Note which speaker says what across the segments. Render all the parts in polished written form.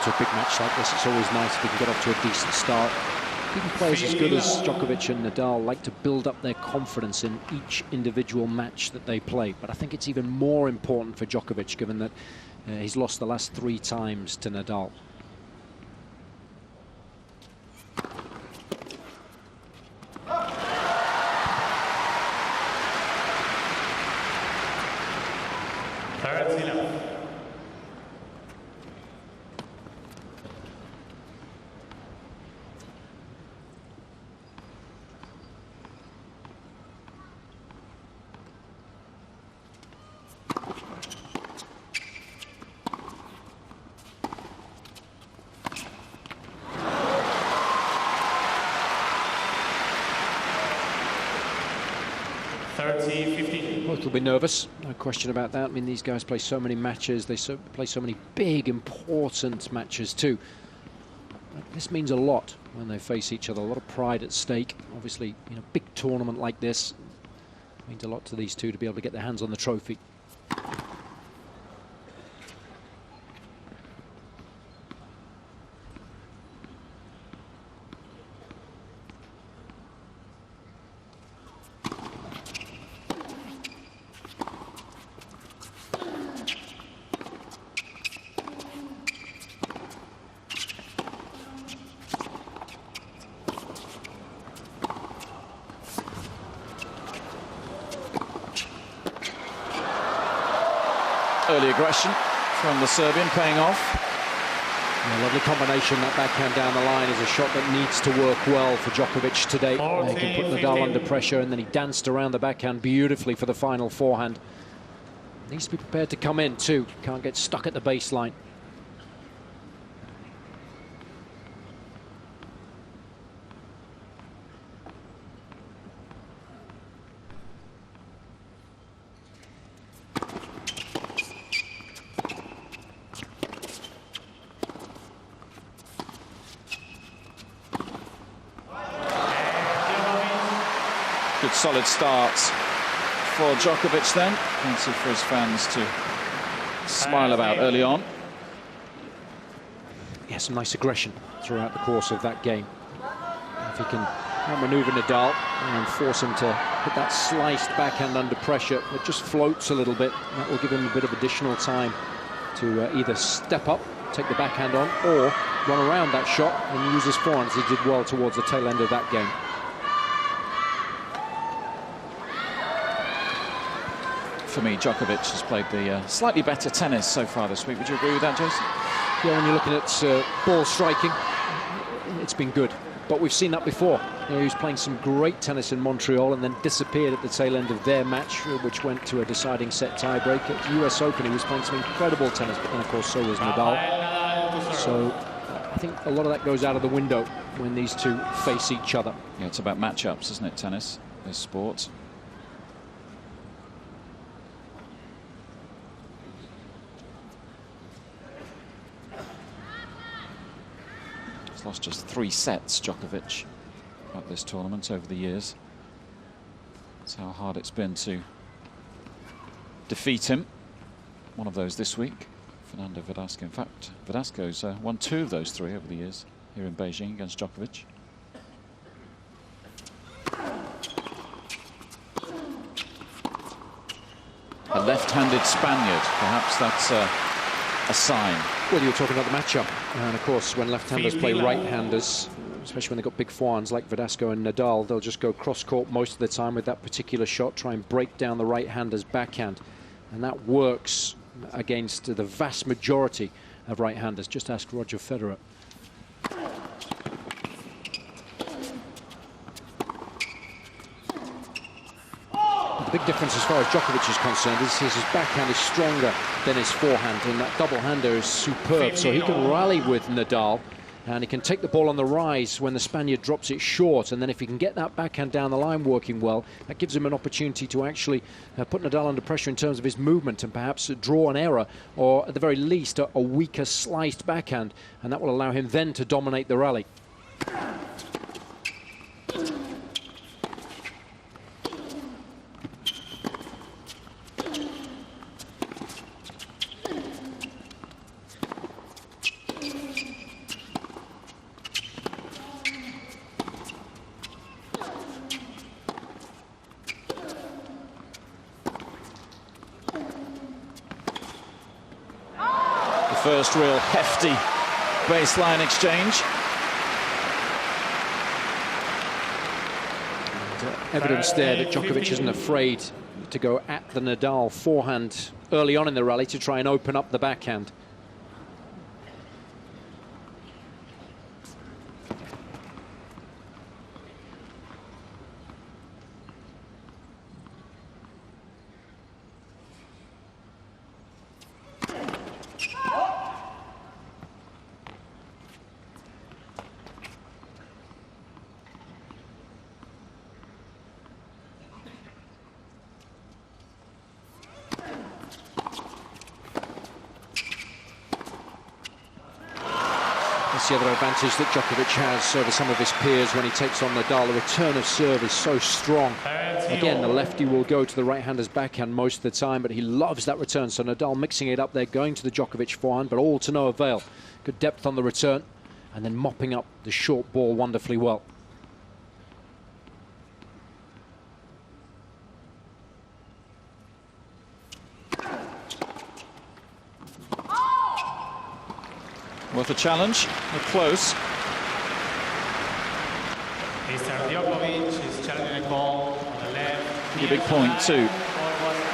Speaker 1: into a big match like this, it's always nice if we can get off to a decent start. Even players as good as Djokovic and Nadal like to build up their confidence in each individual match that they play. But I think it's even more important for Djokovic, given that he's lost the last 3 times to Nadal. Both will be nervous, no question about that. I mean, these guys play so many matches, they play so many big, important matches too. This means a lot when they face each other, a lot of pride at stake. Obviously, in a big tournament like this, it means a lot to these two to be able to get their hands on the trophy.
Speaker 2: Early aggression from the Serbian paying off.
Speaker 1: A lovely combination. That backhand down the line is a shot that needs to work well for Djokovic today. He can put Nadal under pressure, and then he danced around the backhand beautifully for the final forehand. Needs to be prepared to come in too. Can't get stuck at the baseline.
Speaker 2: Good solid start for Djokovic then. Plenty for his fans to smile about early on.
Speaker 1: Yeah, some nice aggression throughout the course of that game. If he can outmaneuver Nadal and force him to hit that sliced backhand under pressure, it just floats a little bit. That will give him a bit of additional time to either step up, take the backhand on, or run around that shot and use his forehand, as he did well towards the tail end of that game.
Speaker 2: For me, Djokovic has played the slightly better tennis so far this week. Would you agree with that, Jason?
Speaker 1: Yeah, when you're looking at ball striking, it's been good. But we've seen that before. You know, he was playing some great tennis in Montreal and then disappeared at the tail end of their match, which went to a deciding set tiebreak. At the US Open, he was playing some incredible tennis, but then, of course, so was Nadal. So I think a lot of that goes out of the window when these two face each other.
Speaker 2: Yeah, it's about matchups, isn't it, tennis, this sport? He's lost just 3 sets, Djokovic, at this tournament over the years. That's how hard it's been to defeat him. One of those this week, Fernando Verdasco. In fact, Verdasco's won 2 of those 3 over the years here in Beijing against Djokovic. A left-handed Spaniard, perhaps that's a sign.
Speaker 1: Well, you were talking about the matchup, and of course when left-handers play right-handers, especially when they've got big forehands like Verdasco and Nadal, they'll just go cross-court most of the time with that particular shot, try and break down the right-hander's backhand, and that works against the vast majority of right-handers. Just ask Roger Federer. The big difference as far as Djokovic is concerned is his backhand is stronger than his forehand, and that double-hander is superb. So he can rally with Nadal, and he can take the ball on the rise when the Spaniard drops it short. And then if he can get that backhand down the line working well, that gives him an opportunity to actually put Nadal under pressure in terms of his movement and perhaps draw an error, or at the very least a weaker sliced backhand, and that will allow him then to dominate the rally.
Speaker 2: first real hefty baseline exchange.
Speaker 1: Evidence there that Djokovic isn't afraid to go at the Nadal forehand early on in the rally to try and open up the backhand. The other advantage that Djokovic has over some of his peers when he takes on Nadal, the return of serve is so strong. Again, the lefty will go to the right-hander's backhand most of the time, but he loves that return. So Nadal mixing it up there, going to the Djokovic forehand, but all to no avail. Good depth on the return, and then mopping up the short ball wonderfully well.
Speaker 2: Worth a challenge, we're close.
Speaker 3: Mr. Djokovic is challenging a ball on the left.
Speaker 2: Pretty big point too.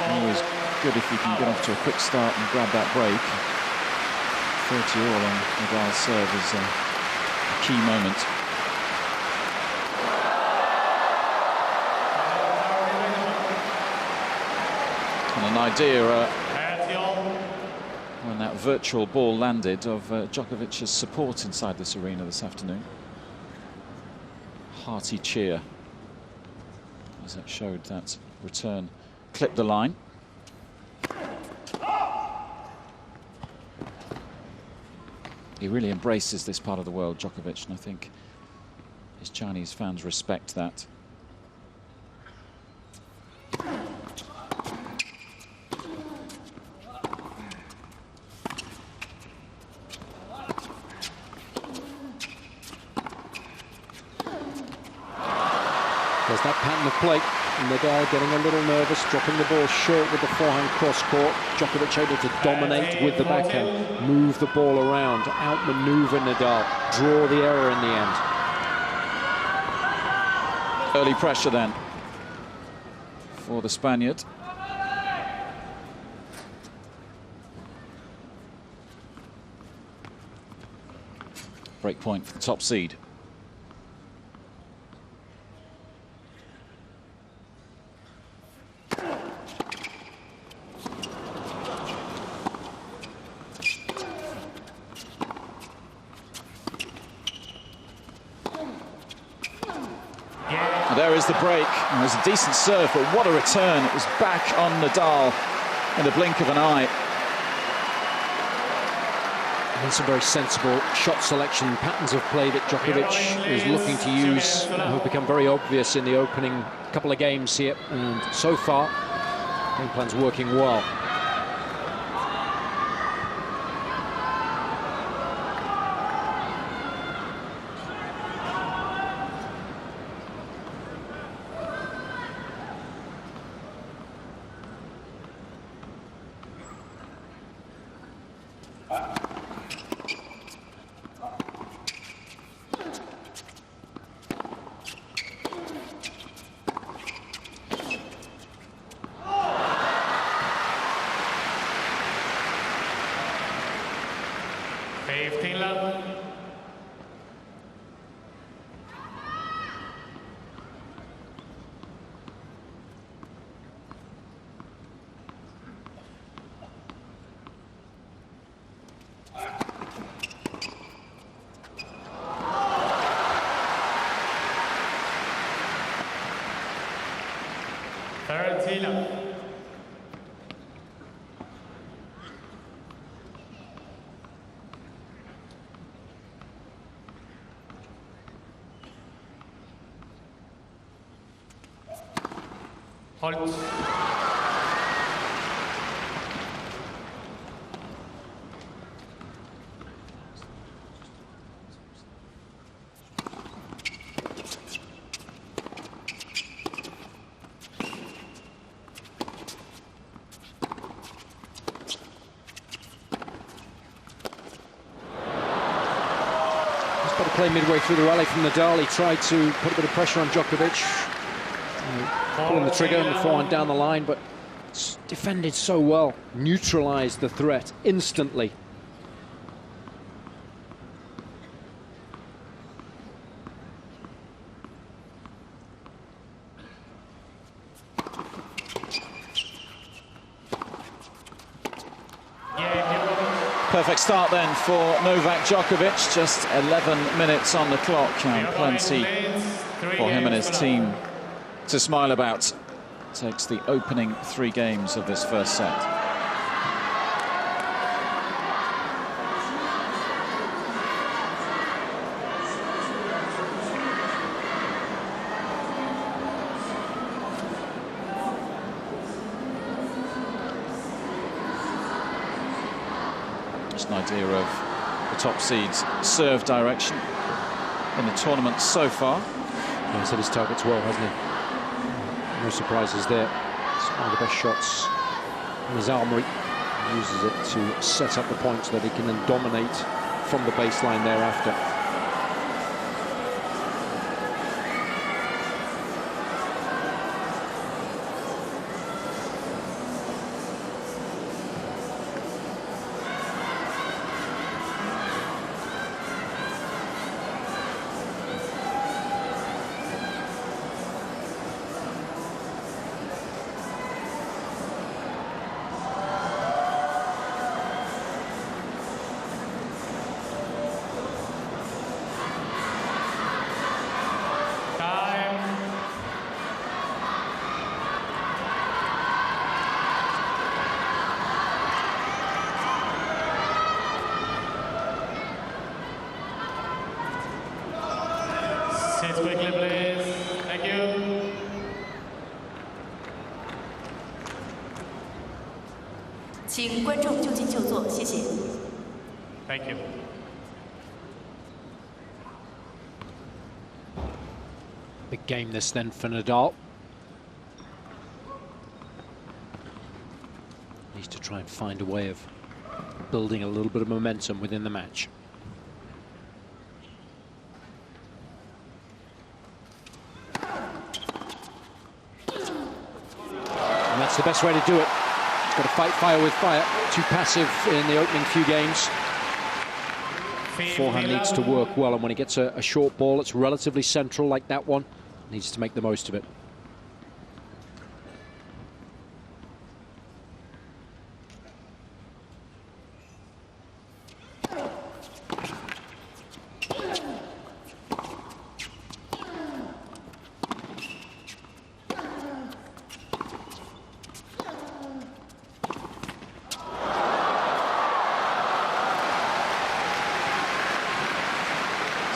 Speaker 2: Always good if you can get off to a quick start and grab that break. 30 all on Nadal's serve is a key moment. And an idea when that virtual ball landed of Djokovic's support inside this arena this afternoon. Hearty cheer as it showed that return clipped the line. He really embraces this part of the world, Djokovic, and I think his Chinese fans respect that.
Speaker 1: There's that pattern of play. Nadal getting a little nervous, dropping the ball short with the forehand cross-court. Djokovic able to dominate with the backhand, move the ball around, outmaneuver Nadal, draw the error in the end.
Speaker 2: Early pressure then for the Spaniard. Break point for the top seed. There is the break. It was a decent serve, but what a return. It was back on Nadal in the blink of an eye.
Speaker 1: And some very sensible shot selection, patterns of play that Djokovic is looking to use have become very obvious in the opening couple of games here. And so far, game plan's working well.
Speaker 3: Halt.
Speaker 1: play midway through the rally from Nadal. He tried to put a bit of pressure on Djokovic, pulling the trigger and the forehand down the line, but it's defended so well, neutralised the threat instantly.
Speaker 2: Perfect start then for Novak Djokovic. Just 11 minutes on the clock, and plenty for him and his team to smile about. Takes the opening 3 games of this first set. Just an idea of the top seed's serve direction in the tournament so far.
Speaker 1: Yeah, he's hit his targets well, hasn't he? No surprises there. It's one of the best shots in his armoury. He uses it to set up the point so that he can then dominate from the baseline thereafter.
Speaker 3: Sit quickly, please. Thank you. Thank you.
Speaker 1: Big game this then for Nadal. Needs to try and find a way of building a little bit of momentum within the match. And that's the best way to do it. He's got to fight fire with fire. Too passive in the opening few games. Forehand needs to work well, and when he gets a short ball that's relatively central like that one, needs to make the most of it.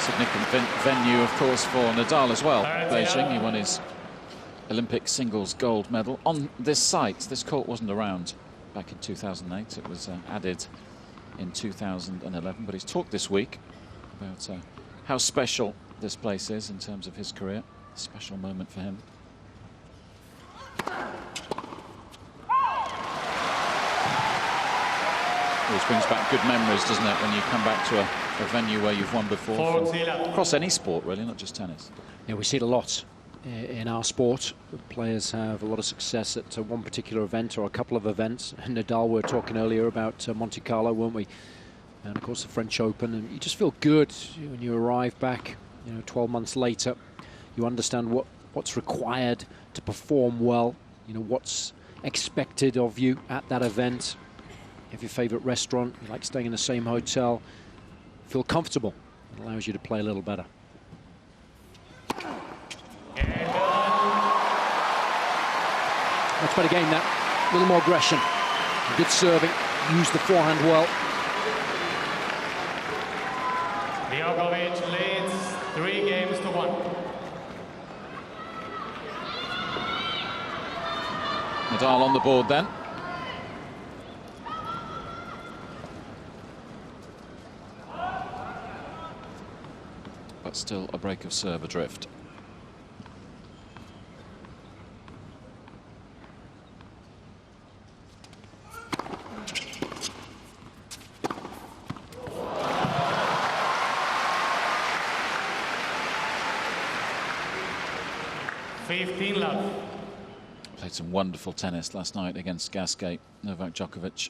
Speaker 2: Significant venue, of course, for Nadal as well. Beijing, he won his Olympic singles gold medal on this site. This court wasn't around back in 2008. It was added in 2011. But he's talked this week about how special this place is in terms of his career. A special moment for him. Always brings back good memories, doesn't it, when you come back to a venue where you've won before, across any sport, really, not just tennis.
Speaker 1: Yeah, we see it a lot in our sport. Players have a lot of success at one particular event or a couple of events. And Nadal, we were talking earlier about Monte Carlo, weren't we? And of course the French Open. And you just feel good when you arrive back, 12 months later. You understand what's required to perform well, what's expected of you at that event. You have your favourite restaurant, you like staying in the same hotel. Feel comfortable. It allows you to play a little better. Much better game that. A little more aggression. Good serving. Used the forehand well.
Speaker 3: Djokovic leads 3-1.
Speaker 2: Nadal on the board then. But still a break of serve adrift.
Speaker 3: 15 love.
Speaker 2: Played some wonderful tennis last night against Gasquet, Novak Djokovic.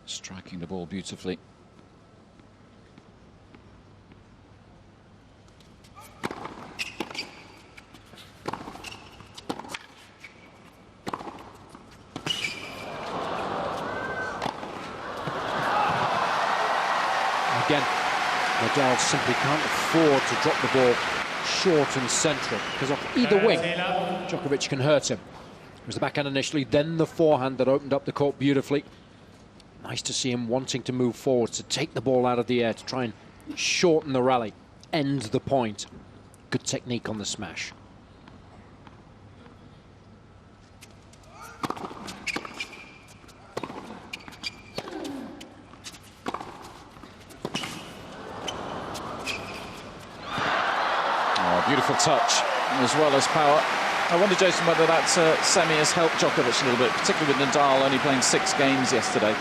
Speaker 2: Striking the ball beautifully.
Speaker 1: Again, Nadal simply can't afford to drop the ball short and central, because off either wing, Djokovic can hurt him. It was the backhand initially, then the forehand that opened up the court beautifully. Nice to see him wanting to move forward, to take the ball out of the air, to try and shorten the rally, end the point. Good technique on the smash.
Speaker 2: Beautiful touch as well as power. I wonder, Jason, whether that semi has helped Djokovic a little bit, particularly with Nadal only playing 6 games yesterday.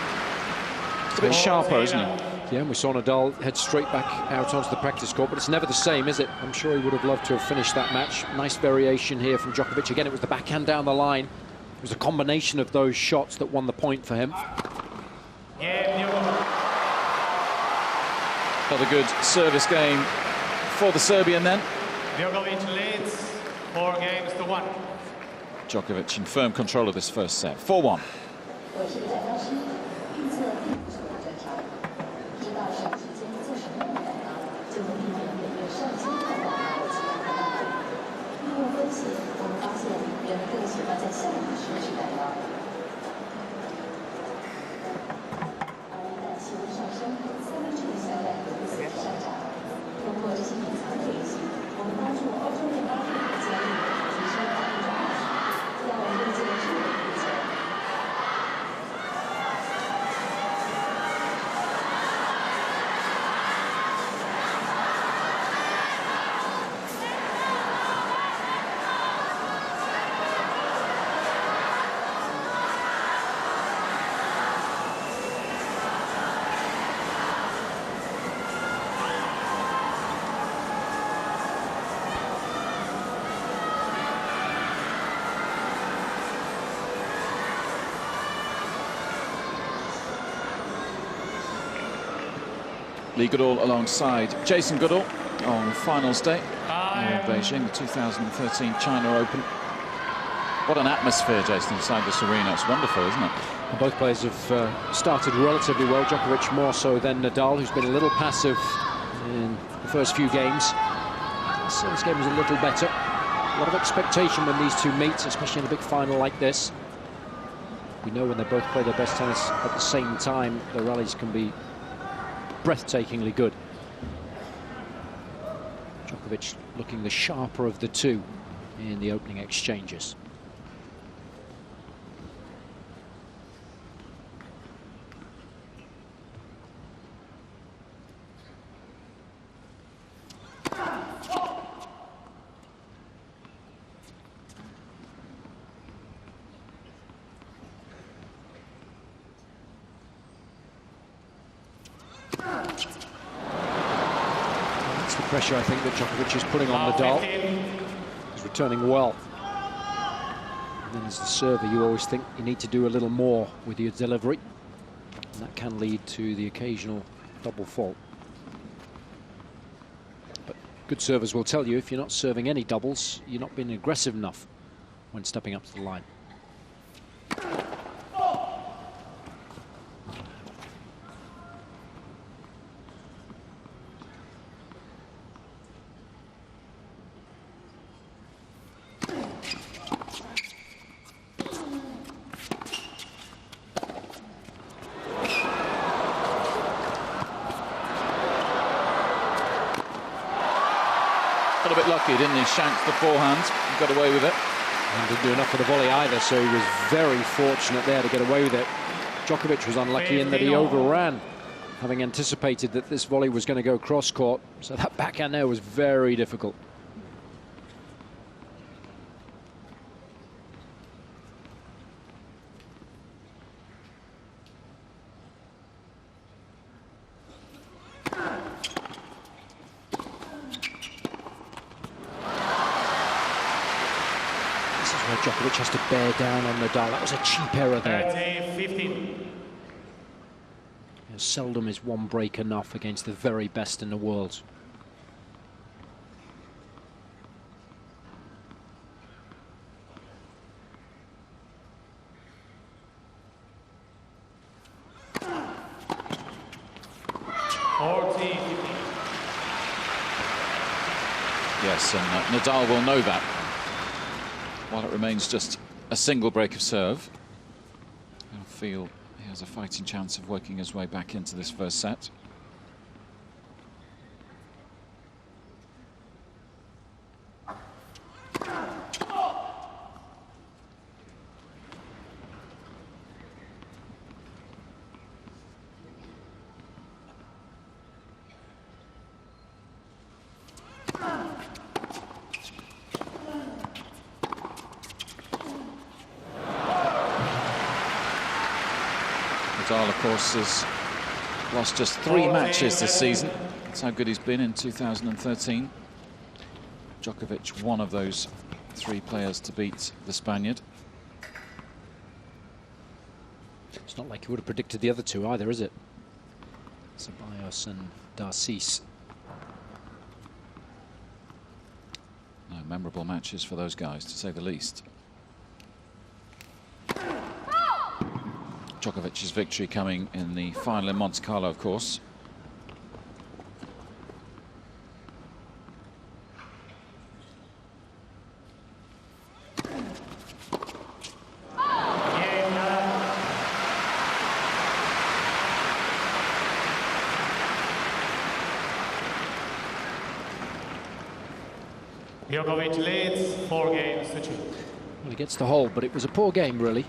Speaker 2: It's a bit sharper, isn't he?
Speaker 1: Yeah, and we saw Nadal head straight back out onto the practice court, but it's never the same, is it? I'm sure he would have loved to have finished that match. Nice variation here from Djokovic. Again, it was the backhand down the line. It was a combination of those shots that won the point for him.
Speaker 2: Another good service game for the Serbian then.
Speaker 3: Djokovic leads 4-1.
Speaker 2: Djokovic in firm control of this first set. 4-1. Lee Goodall alongside Jason Goodall on finals day in Beijing, the 2013 China Open. What an atmosphere, Jason, inside this arena. It's wonderful, isn't it?
Speaker 1: And both players have started relatively well. Djokovic more so than Nadal, who's been a little passive in the first few games. This game was a little better. A lot of expectation when these two meet, especially in a big final like this. We know when they both play their best tennis at the same time, the rallies can be breathtakingly good. Djokovic looking the sharper of the two in the opening exchanges. Pressure, I think, that Djokovic is putting on Nadal. He's returning well. And then as the server, you always think you need to do a little more with your delivery. And that can lead to the occasional double fault. But good servers will tell you if you're not serving any doubles, you're not being aggressive enough when stepping up to the line.
Speaker 2: Got a bit lucky, didn't he? Shanked the forehand, got away with it.
Speaker 1: And didn't do enough for the volley either, so he was very fortunate there to get away with it. Djokovic was unlucky in that he overran, having anticipated that this volley was going to go cross-court. So that backhand there was very difficult. This is where Djokovic has to bear down on Nadal. That was a cheap error there.
Speaker 3: 30-15.
Speaker 1: Seldom is one break enough against the very best in the world.
Speaker 2: Yes, and Nadal will know that. While it remains just a single break of serve, I feel he has a fighting chance of working his way back into this first set. Nadal, of course, has lost just 3 matches this season. That's how good he's been in 2013. Djokovic, one of those 3 players to beat the Spaniard.
Speaker 1: It's not like you would have predicted the other 2 either, is it? Ceballos and Darcis.
Speaker 2: No, memorable matches for those guys, to say the least. Djokovic's victory coming in the final in Monte Carlo, of course.
Speaker 3: Djokovic leads 4 games to 2.
Speaker 1: Well, he gets the hole, but it was a poor game, really,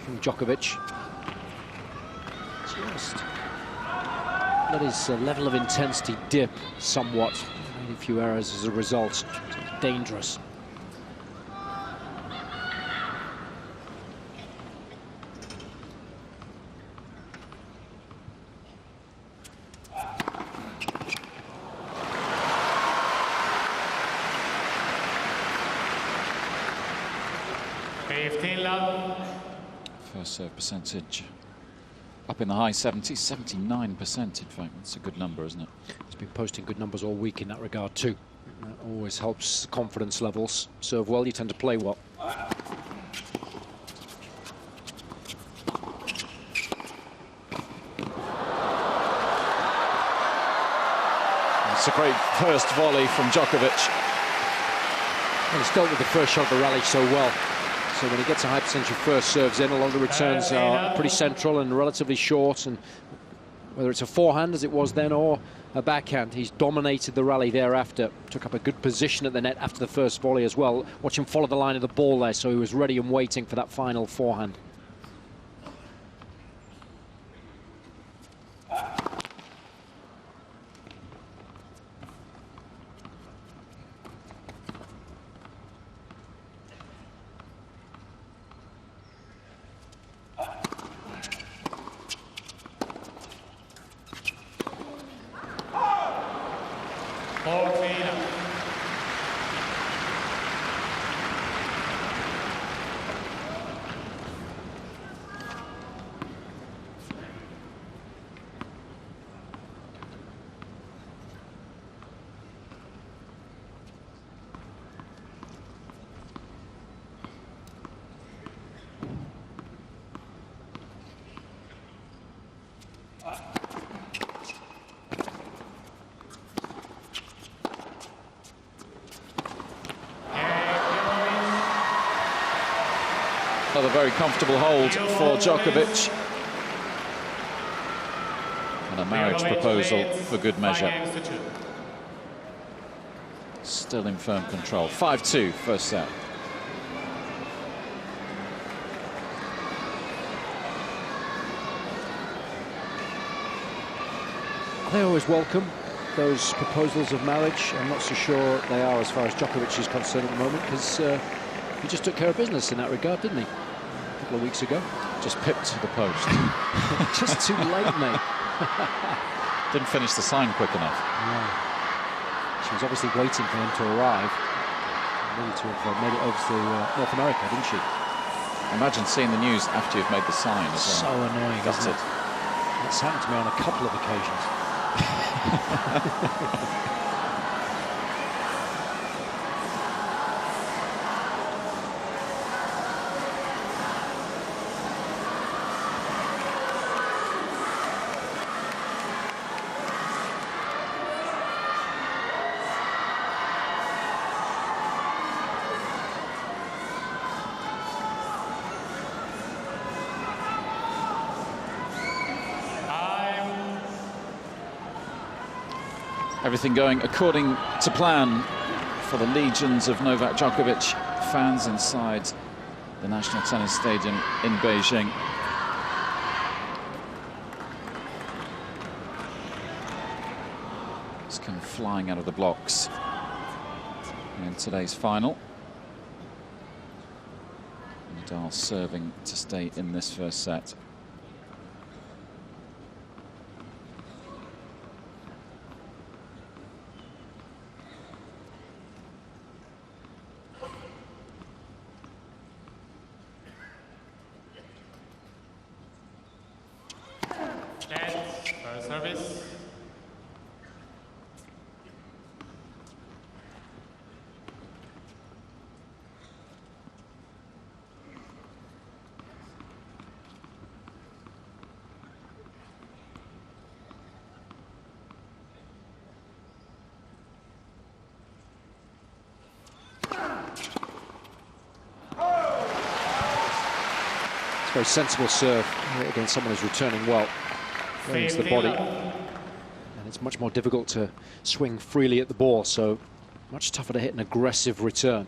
Speaker 1: from Djokovic. Just let his level of intensity dip somewhat. Made a few errors as a result. It's dangerous.
Speaker 2: First serve percentage up in the high 70s, 79% in fact. That's a good number, isn't it?
Speaker 1: He's been posting good numbers all week in that regard too. That always helps confidence levels. Serve well, you tend to play well.
Speaker 2: It's a great first volley from Djokovic.
Speaker 1: And he's dealt with the first shot of the rally so well. So when he gets a high percentage of first serves in, a lot of the returns are pretty central and relatively short. And whether it's a forehand, as it was then, or a backhand, he's dominated the rally thereafter. Took up a good position at the net after the first volley as well. Watch him follow the line of the ball there, so he was ready and waiting for that final forehand.
Speaker 2: Another very comfortable hold for Djokovic. And a marriage proposal for good measure. Still in firm control. 5-2 first set.
Speaker 1: They always welcome those proposals of marriage. I'm not so sure they are as far as Djokovic is concerned at the moment, because he just took care of business in that regard, didn't he? A couple of weeks ago.
Speaker 2: Just pipped to the post.
Speaker 1: Just too late, mate.
Speaker 2: Didn't finish the sign quick enough.
Speaker 1: Yeah. She was obviously waiting for him to arrive. needed to have made it over to North America, didn't she?
Speaker 2: Imagine seeing the news after you've made the sign as well.
Speaker 1: So annoying, isn't it? It's happened to me on a couple of occasions.
Speaker 2: Everything going according to plan for the legions of Novak Djokovic fans inside the National Tennis Stadium in Beijing. He's come flying out of the blocks in today's final. Nadal serving to stay in this first set.
Speaker 3: Service.
Speaker 1: It's a very sensible serve against someone who's returning well. Going into the body, and it's much more difficult to swing freely at the ball, so much tougher to hit an aggressive return.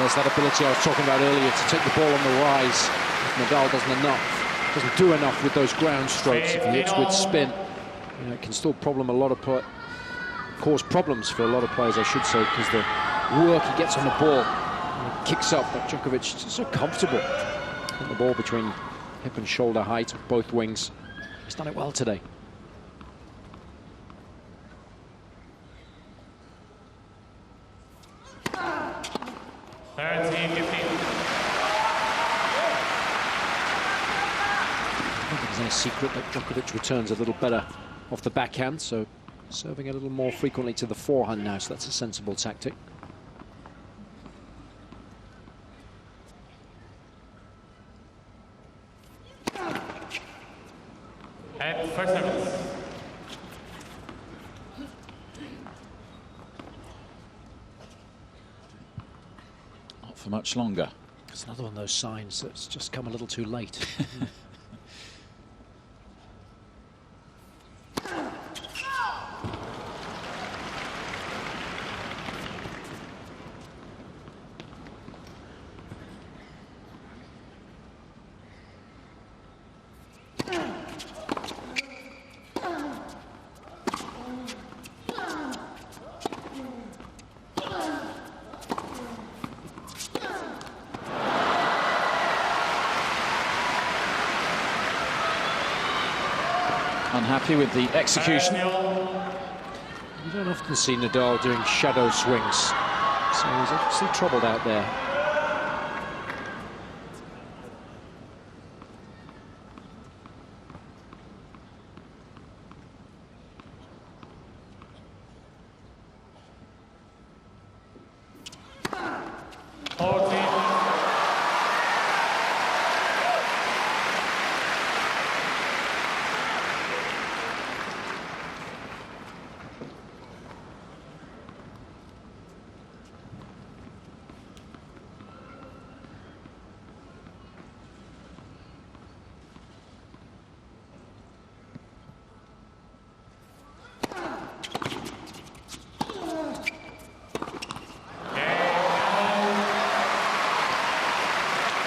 Speaker 1: There's that ability I was talking about earlier to take the ball on the rise. If Nadal doesn't do enough with those ground strokes, if he hits with spin, you know, it can still cause problems for a lot of players, I should say, because the work he gets on the ball, he kicks up. But Djokovic is so comfortable hitting the ball between hip and shoulder height of both wings. He's done it well today. I don't think there's any secret that Djokovic returns a little better off the backhand, so serving a little more frequently to the forehand now, so that's a sensible tactic.
Speaker 3: And first service.
Speaker 2: Not for much longer.
Speaker 1: It's another one of those signs that's just come a little too late.
Speaker 2: Unhappy with the execution.
Speaker 1: You don't often see Nadal doing shadow swings, so he's obviously troubled out there.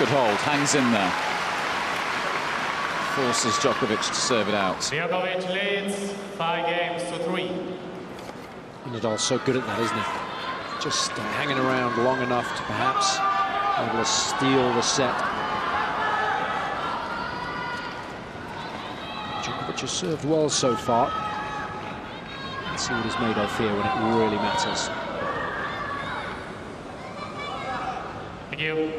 Speaker 2: Good hold, hangs in there. Forces Djokovic to serve it out.
Speaker 3: Djokovic leads 5-3.
Speaker 1: Nadal's so good at that, isn't he? Just hanging around long enough to perhaps able to steal the set. Djokovic has served well so far. Let's see what he's made of here when it really matters.
Speaker 3: Thank you.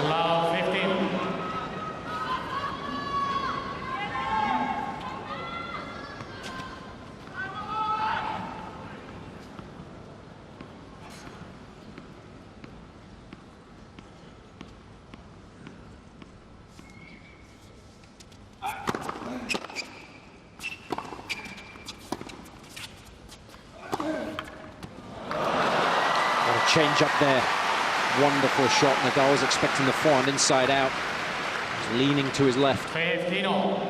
Speaker 3: Allow 15.
Speaker 1: What a change up there. Wonderful shot. Nadal was expecting the forehand inside out. He's leaning to his left.
Speaker 3: 15-all.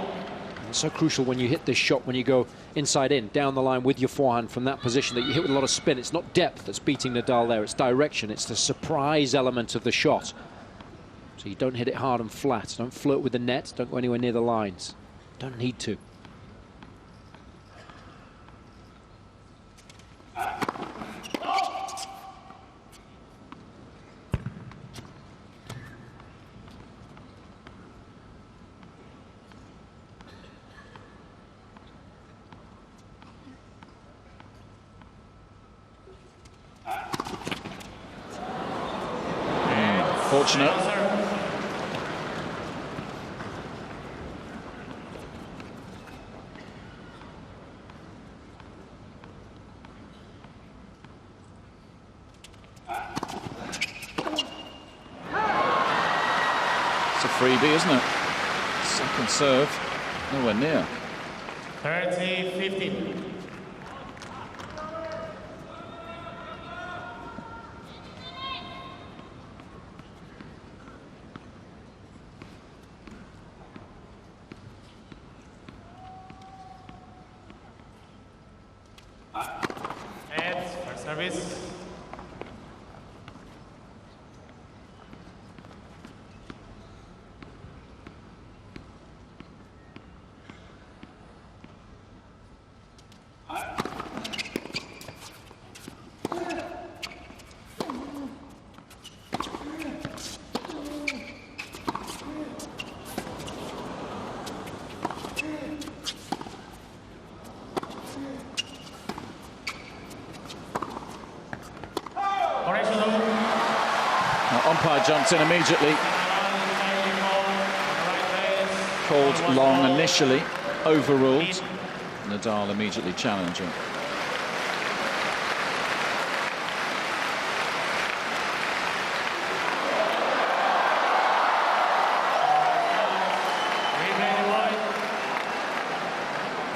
Speaker 1: It's so crucial when you hit this shot, when you go inside in, down the line with your forehand from that position that you hit with a lot of spin. It's not depth that's beating Nadal there, it's direction. It's the surprise element of the shot. So you don't hit it hard and flat. Don't flirt with the net. Don't go anywhere near the lines. Don't need to.
Speaker 2: Fortunate. It's a freebie, isn't it? Second serve, nowhere near.
Speaker 3: 30-15. First service.
Speaker 2: Umpire jumped in immediately. Called long initially, overruled. Nadal immediately challenging.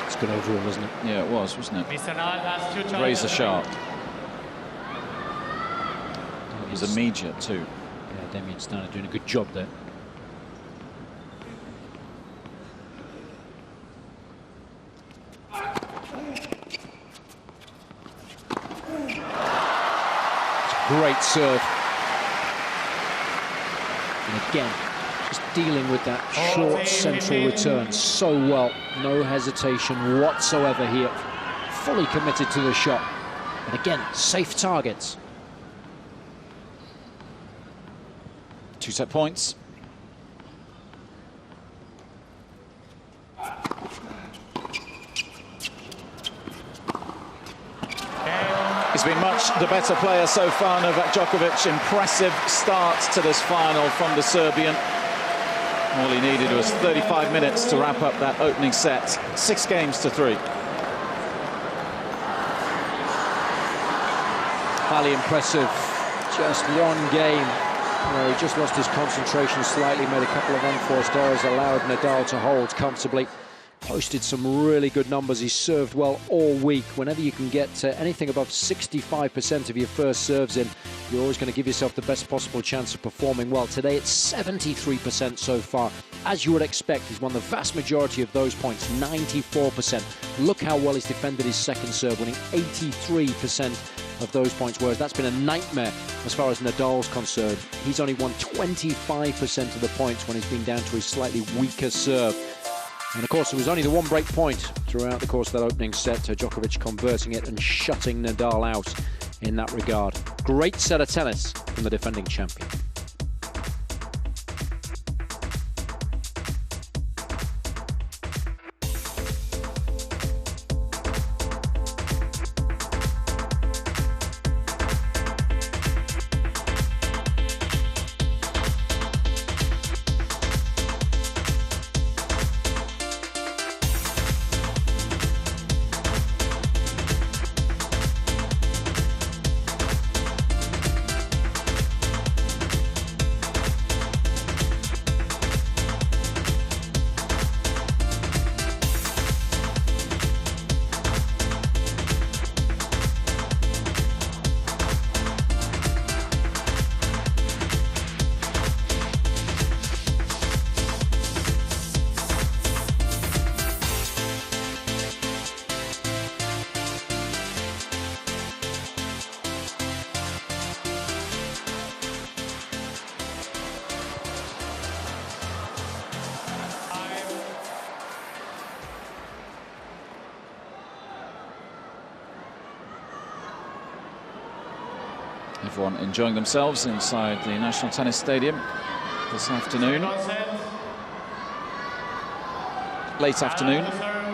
Speaker 1: It's good overall, isn't it?
Speaker 2: Yeah, it was, wasn't it?
Speaker 3: Mr. Nadal has 2 challenges.
Speaker 2: Razor sharp. It was immediate too.
Speaker 1: Yeah, Damian Steiner doing a good job there. It's a great serve. And again, just dealing with that short central return so well. No hesitation whatsoever here. Fully committed to the shot. And again, safe targets.
Speaker 2: 2 set points. He's been much the better player so far, Novak Djokovic. Impressive start to this final from the Serbian. All he needed was 35 minutes to wrap up that opening set. 6-3.
Speaker 1: Highly impressive. Just one game where he just lost his concentration slightly, made a couple of unforced errors, allowed Nadal to hold comfortably. Posted some really good numbers. He served well all week. Whenever you can get anything above 65% of your first serves in, you're always going to give yourself the best possible chance of performing well. Today it's 73% so far. As you would expect, he's won the vast majority of those points, 94%. Look how well he's defended his second serve, winning 83% of those points, whereas that's been a nightmare as far as Nadal's concerned. He's only won 25% of the points when he's been down to his slightly weaker serve. And of course, it was only the one break point throughout the course of that opening set, Djokovic converting it and shutting Nadal out in that regard. Great set of tennis from the defending champion.
Speaker 2: Everyone enjoying themselves inside the National Tennis Stadium this afternoon. Late afternoon,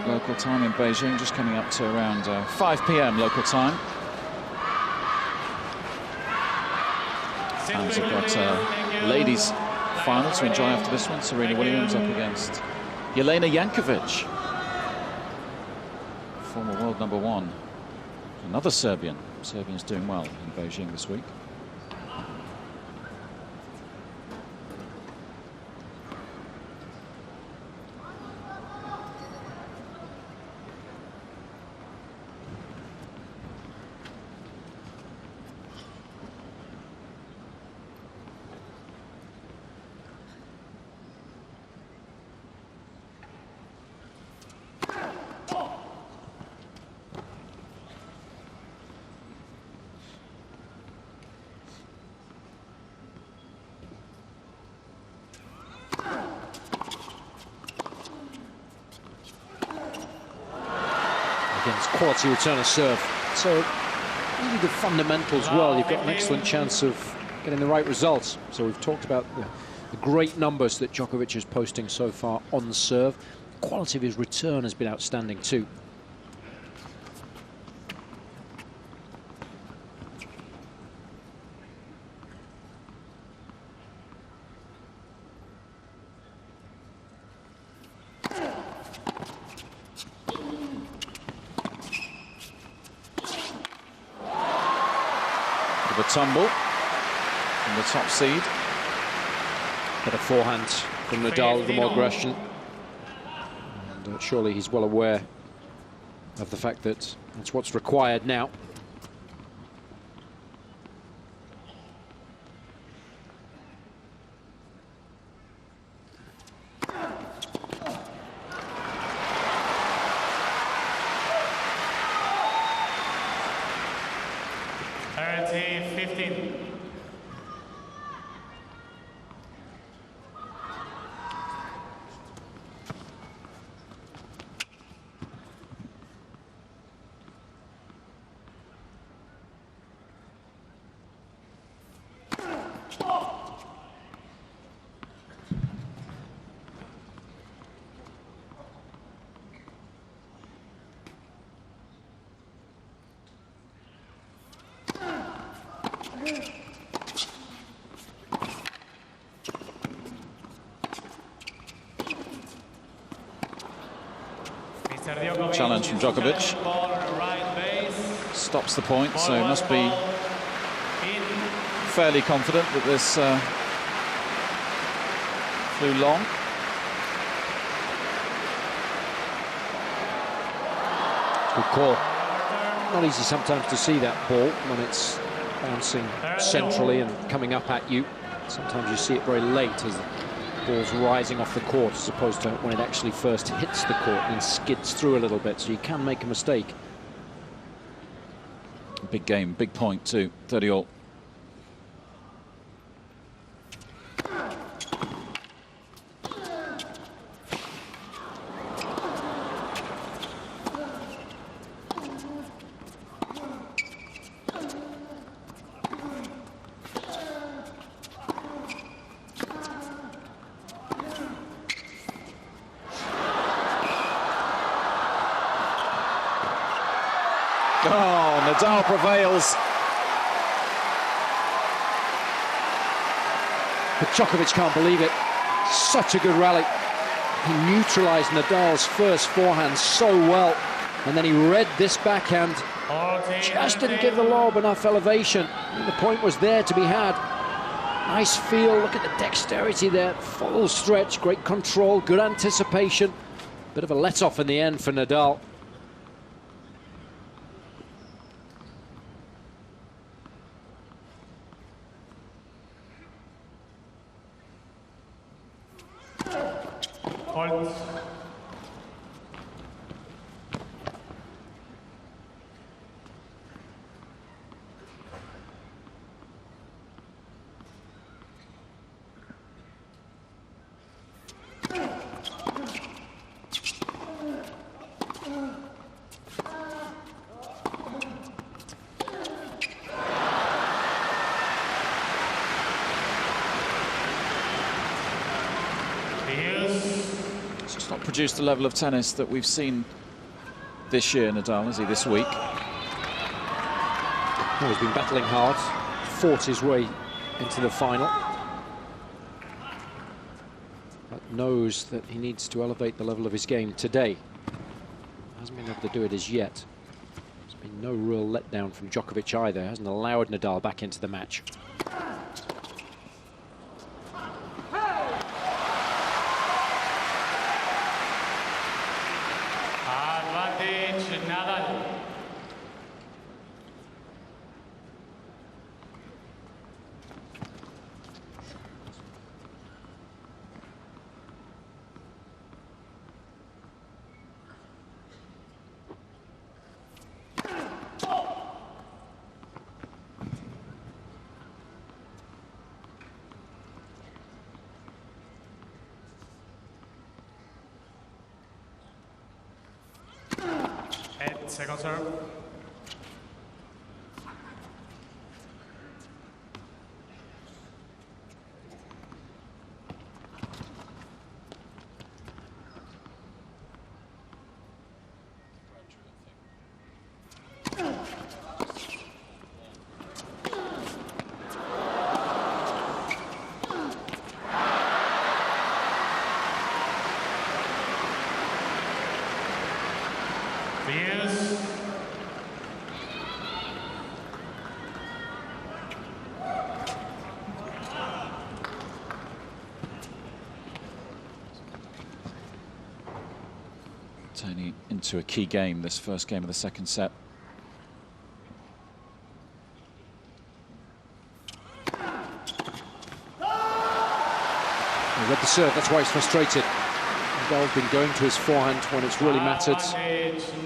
Speaker 2: local time in Beijing, just coming up to around 5 p.m. local time. Fans have got ladies' final to enjoy after this one. Serena Williams up against Jelena Jankovic, former world number one. Another Serbian. Serbians doing well in Beijing this week.
Speaker 1: Quality return of serve. So really the fundamentals well. You've got an excellent chance of getting the right results. So we've talked about the great numbers that Djokovic is posting so far on serve. The quality of his return has been outstanding too.
Speaker 2: A tumble from the top seed.
Speaker 1: Got a forehand from Nadal, the more aggression. And surely he's well aware of the fact that that's what's required now.
Speaker 2: Challenge from Djokovic. Stops the point, so must be fairly confident that this flew long.
Speaker 1: Good call. Not easy sometimes to see that ball when it's bouncing centrally and coming up at you. Sometimes you see it very late as the ball's rising off the court, as opposed to when it actually first hits the court and skids through a little bit, so you can make a mistake.
Speaker 2: Big game, big point too, 30-all. Oh, Nadal prevails.
Speaker 1: But Djokovic can't believe it. Such a good rally. He neutralized Nadal's first forehand so well, and then he read this backhand. Just didn't give the lob enough elevation. The point was there to be had. Nice feel, look at the dexterity there. Full stretch, great control, good anticipation. Bit of a let-off in the end for Nadal.
Speaker 3: Hold.
Speaker 2: He's just not produced the level of tennis that we've seen this year, Nadal, has he, this week?
Speaker 1: Well, he's been battling hard, fought his way into the final, but knows that he needs to elevate the level of his game today. Hasn't been able to do it as yet. There's been no real letdown from Djokovic either. Hasn't allowed Nadal back into the match.
Speaker 3: Advantage, Nadal. Second serve. Yes.
Speaker 2: Turning into a key game, this first game of the second set.
Speaker 1: He read the serve, that's why he's frustrated. Nadal's been going to his forehand when it's really mattered.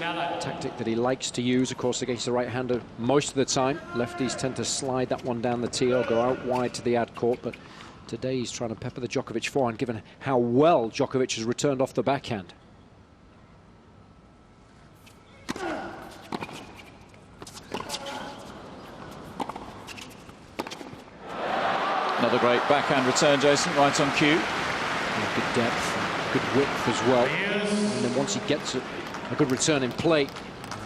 Speaker 1: A tactic that he likes to use, of course, against the right-hander most of the time. Lefties tend to slide that one down the tee or go out wide to the ad court, but today he's trying to pepper the Djokovic forehand, given how well Djokovic has returned off the backhand.
Speaker 2: Another great backhand return, Jason, right on cue.
Speaker 1: Yeah, good depth, good width as well. And then once he gets a good return in play,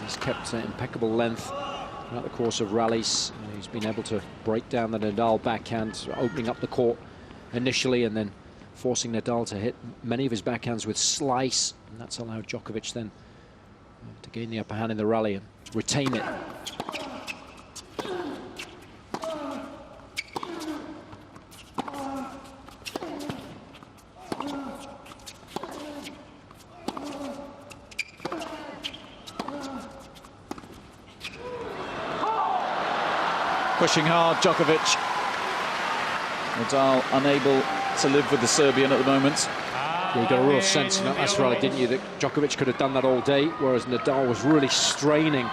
Speaker 1: he's kept impeccable length throughout the course of rallies. He's been able to break down the Nadal backhand, opening up the court initially and then forcing Nadal to hit many of his backhands with slice. And that's allowed Djokovic then to gain the upper hand in the rally and retain it.
Speaker 2: Pushing hard, Djokovic. Nadal unable to live with the Serbian at the moment.
Speaker 1: Yeah, you got a real sense in that last rally, didn't you, that Djokovic could have done that all day, whereas Nadal was really straining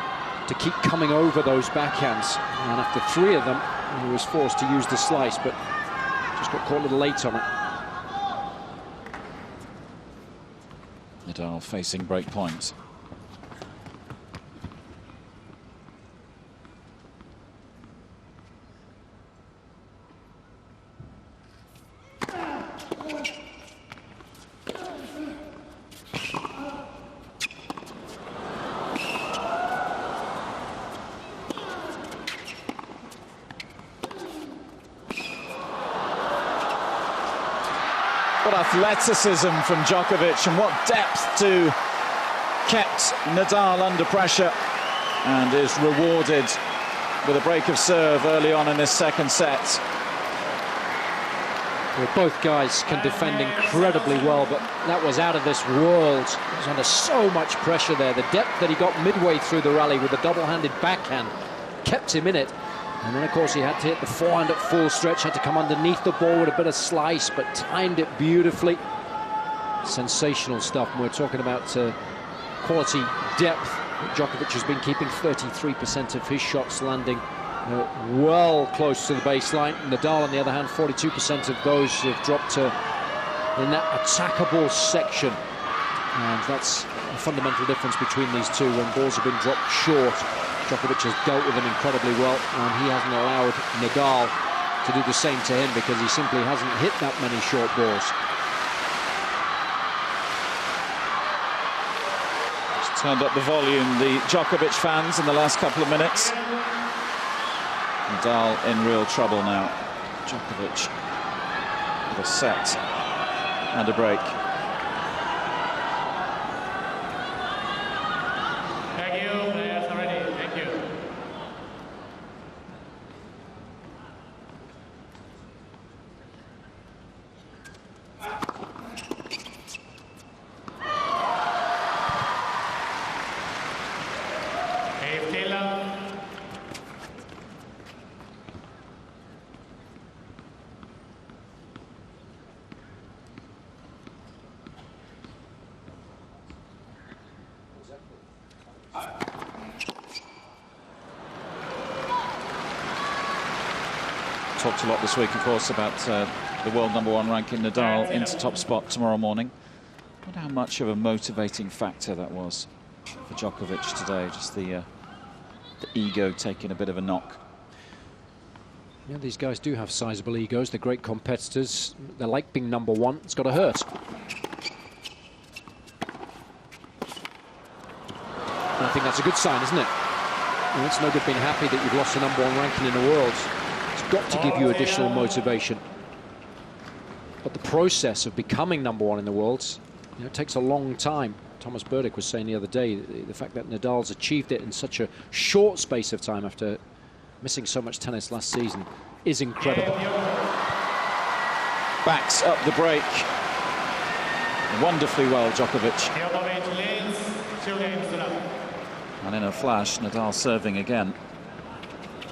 Speaker 1: to keep coming over those backhands. And after 3 of them, he was forced to use the slice, but just got caught a little late on it.
Speaker 2: Nadal facing break points. What athleticism from Djokovic, and what depth to kept Nadal under pressure, and is rewarded with a break of serve early on in this second set.
Speaker 1: Well, both guys can defend incredibly well, but that was out of this world. He was under so much pressure there. The depth that he got midway through the rally with the double-handed backhand kept him in it. And then, of course, he had to hit the forehand at full stretch, had to come underneath the ball with a bit of slice, but timed it beautifully. Sensational stuff. And we're talking about quality depth. Djokovic has been keeping 33% of his shots landing well close to the baseline. Nadal, on the other hand, 42% of those have dropped in that attackable section. And that's a fundamental difference between these two. When balls have been dropped short, Djokovic has dealt with them incredibly well, and he hasn't allowed Nadal to do the same to him because he simply hasn't hit that many short balls.
Speaker 2: Just turned up the volume, the Djokovic fans, in the last couple of minutes. Nadal in real trouble now. Djokovic with a set and a break.
Speaker 3: Thank you, players are ready. Thank you. Dave Taylor.
Speaker 2: Talked a lot this week, of course, about the world #1 ranking Nadal into top spot tomorrow morning. I wonder how much of a motivating factor that was for Djokovic today, just the ego taking a bit of a knock.
Speaker 1: Yeah, these guys do have sizable egos. They're great competitors. They like being #1. It's got to hurt. And I think that's a good sign, isn't it? You know, it's no good being happy that you've lost the #1 ranking in the world. It's got to give you additional motivation. But the process of becoming #1 in the world, you know, it takes a long time. Thomas Burdick was saying the other day, the fact that Nadal's achieved it in such a short space of time after missing so much tennis last season is incredible.
Speaker 2: Backs up the break. Wonderfully well, Djokovic.
Speaker 3: Djokovic leads 2 games to none.
Speaker 2: And in a flash, Nadal serving again.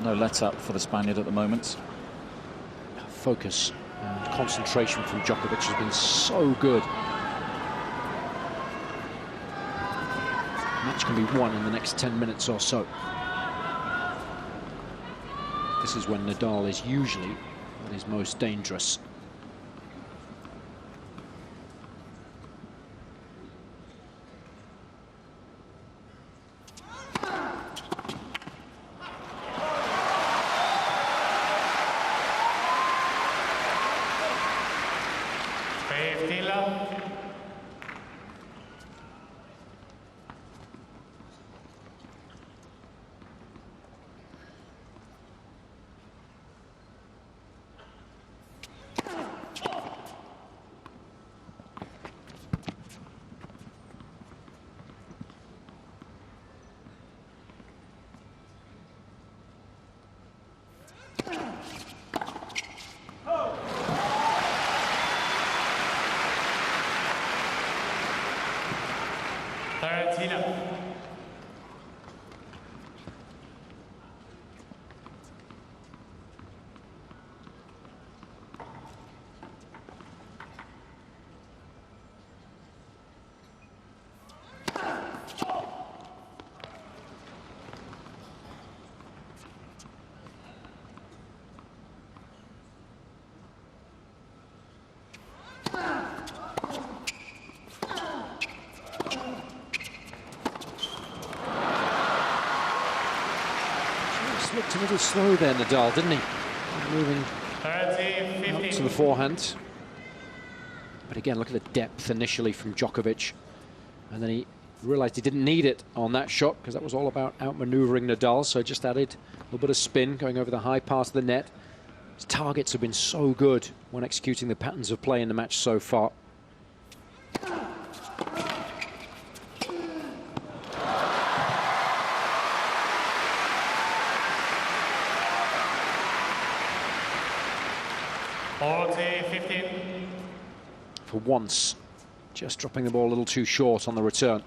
Speaker 2: No let-up for the Spaniard at the moment.
Speaker 1: Focus and concentration from Djokovic has been so good. The match can be won in the next 10 minutes or so. This is when Nadal is usually at his most dangerous.
Speaker 3: Dave Taylor.
Speaker 1: Just looked a little slow there, Nadal, didn't he? Moving
Speaker 3: 30,
Speaker 1: out
Speaker 3: 15.
Speaker 1: to the forehand. But again, look at the depth initially from Djokovic. And then he realized he didn't need it on that shot because that was all about outmaneuvering Nadal. So just added a little bit of spin going over the high part of the net. His targets have been so good when executing the patterns of play in the match so far. For once, just dropping the ball a little too short on the return.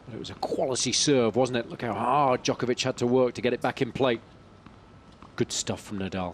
Speaker 1: But it was a quality serve, wasn't it? Look how hard Djokovic had to work to get it back in play. Good stuff from Nadal.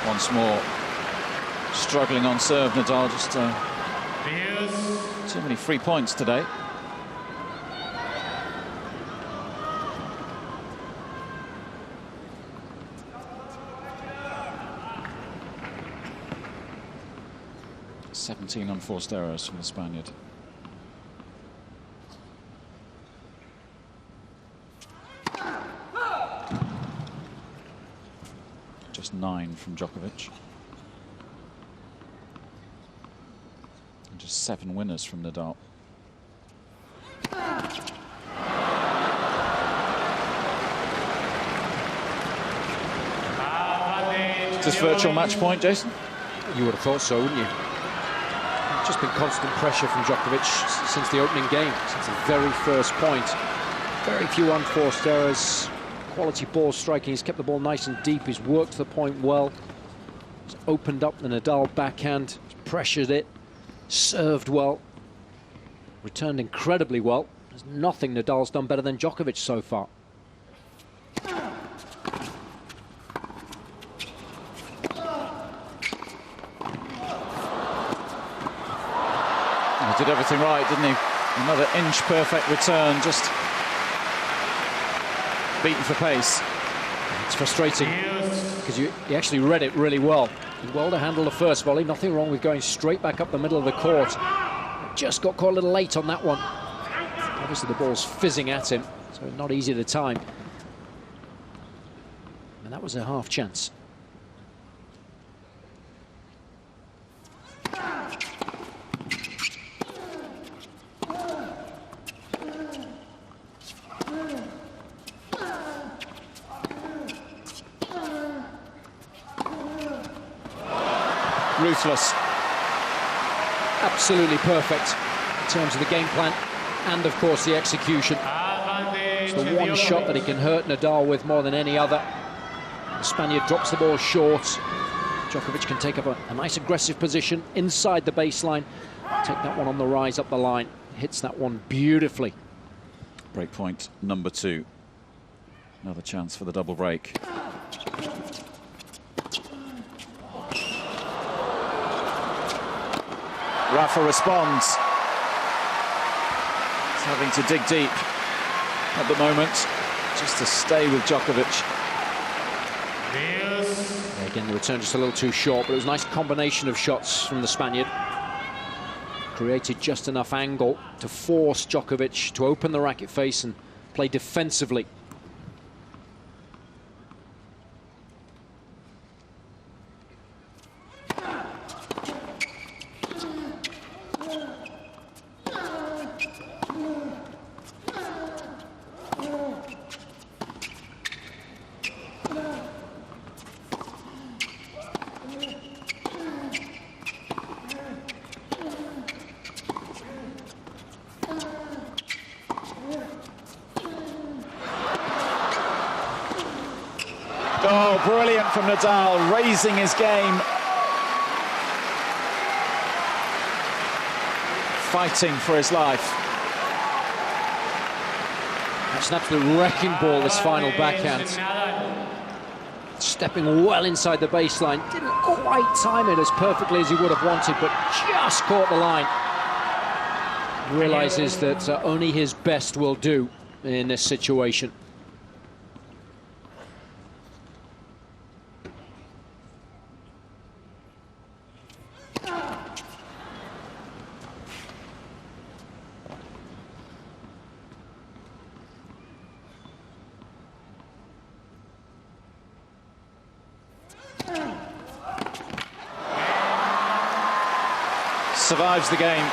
Speaker 2: Once more, struggling on serve, Nadal. Just too many free points today. "17 unforced errors from the Spaniard. Just 9 from Djokovic. And just 7 winners from Nadal. Is this virtual match point, Jason?
Speaker 1: You would have thought so, wouldn't you? Just been constant pressure from Djokovic since the opening game, since the very first point. Very few unforced errors. Quality ball striking. He's kept the ball nice and deep. He's worked the point well. He's opened up the Nadal backhand. He's pressured it. Served well. Returned incredibly well. There's nothing Nadal's done better than Djokovic so far.
Speaker 2: He did everything right, didn't he? Another inch perfect return, just beaten for pace.
Speaker 1: It's frustrating because he actually read it really well. He well to handle the first volley. Nothing wrong with going straight back up the middle of the court. Just got caught a little late on that one. Obviously the ball's fizzing at him, so not easy to time. And that was a half chance.
Speaker 2: Ruthless.
Speaker 1: Absolutely perfect in terms of the game plan and, of course, the execution. It's the one shot that he can hurt Nadal with more than any other. The Spaniard drops the ball short. Djokovic can take up a nice aggressive position inside the baseline. Take that one on the rise up the line. Hits that one beautifully.
Speaker 2: Break point number 2. Another chance for the double break. Rafa responds. He's having to dig deep at the moment just to stay with Djokovic.
Speaker 1: Yeah, again, the return just a little too short, but it was a nice combination of shots from the Spaniard. Created just enough angle to force Djokovic to open the racket face and play defensively.
Speaker 2: Oh, brilliant from Nadal, raising his game. Fighting for his life.
Speaker 1: That's an absolute wrecking ball, this final backhand. Stepping well inside the baseline. Didn't quite time it as perfectly as he would have wanted, but just caught the line. Realizes that only his best will do in this situation.
Speaker 2: Survives the game.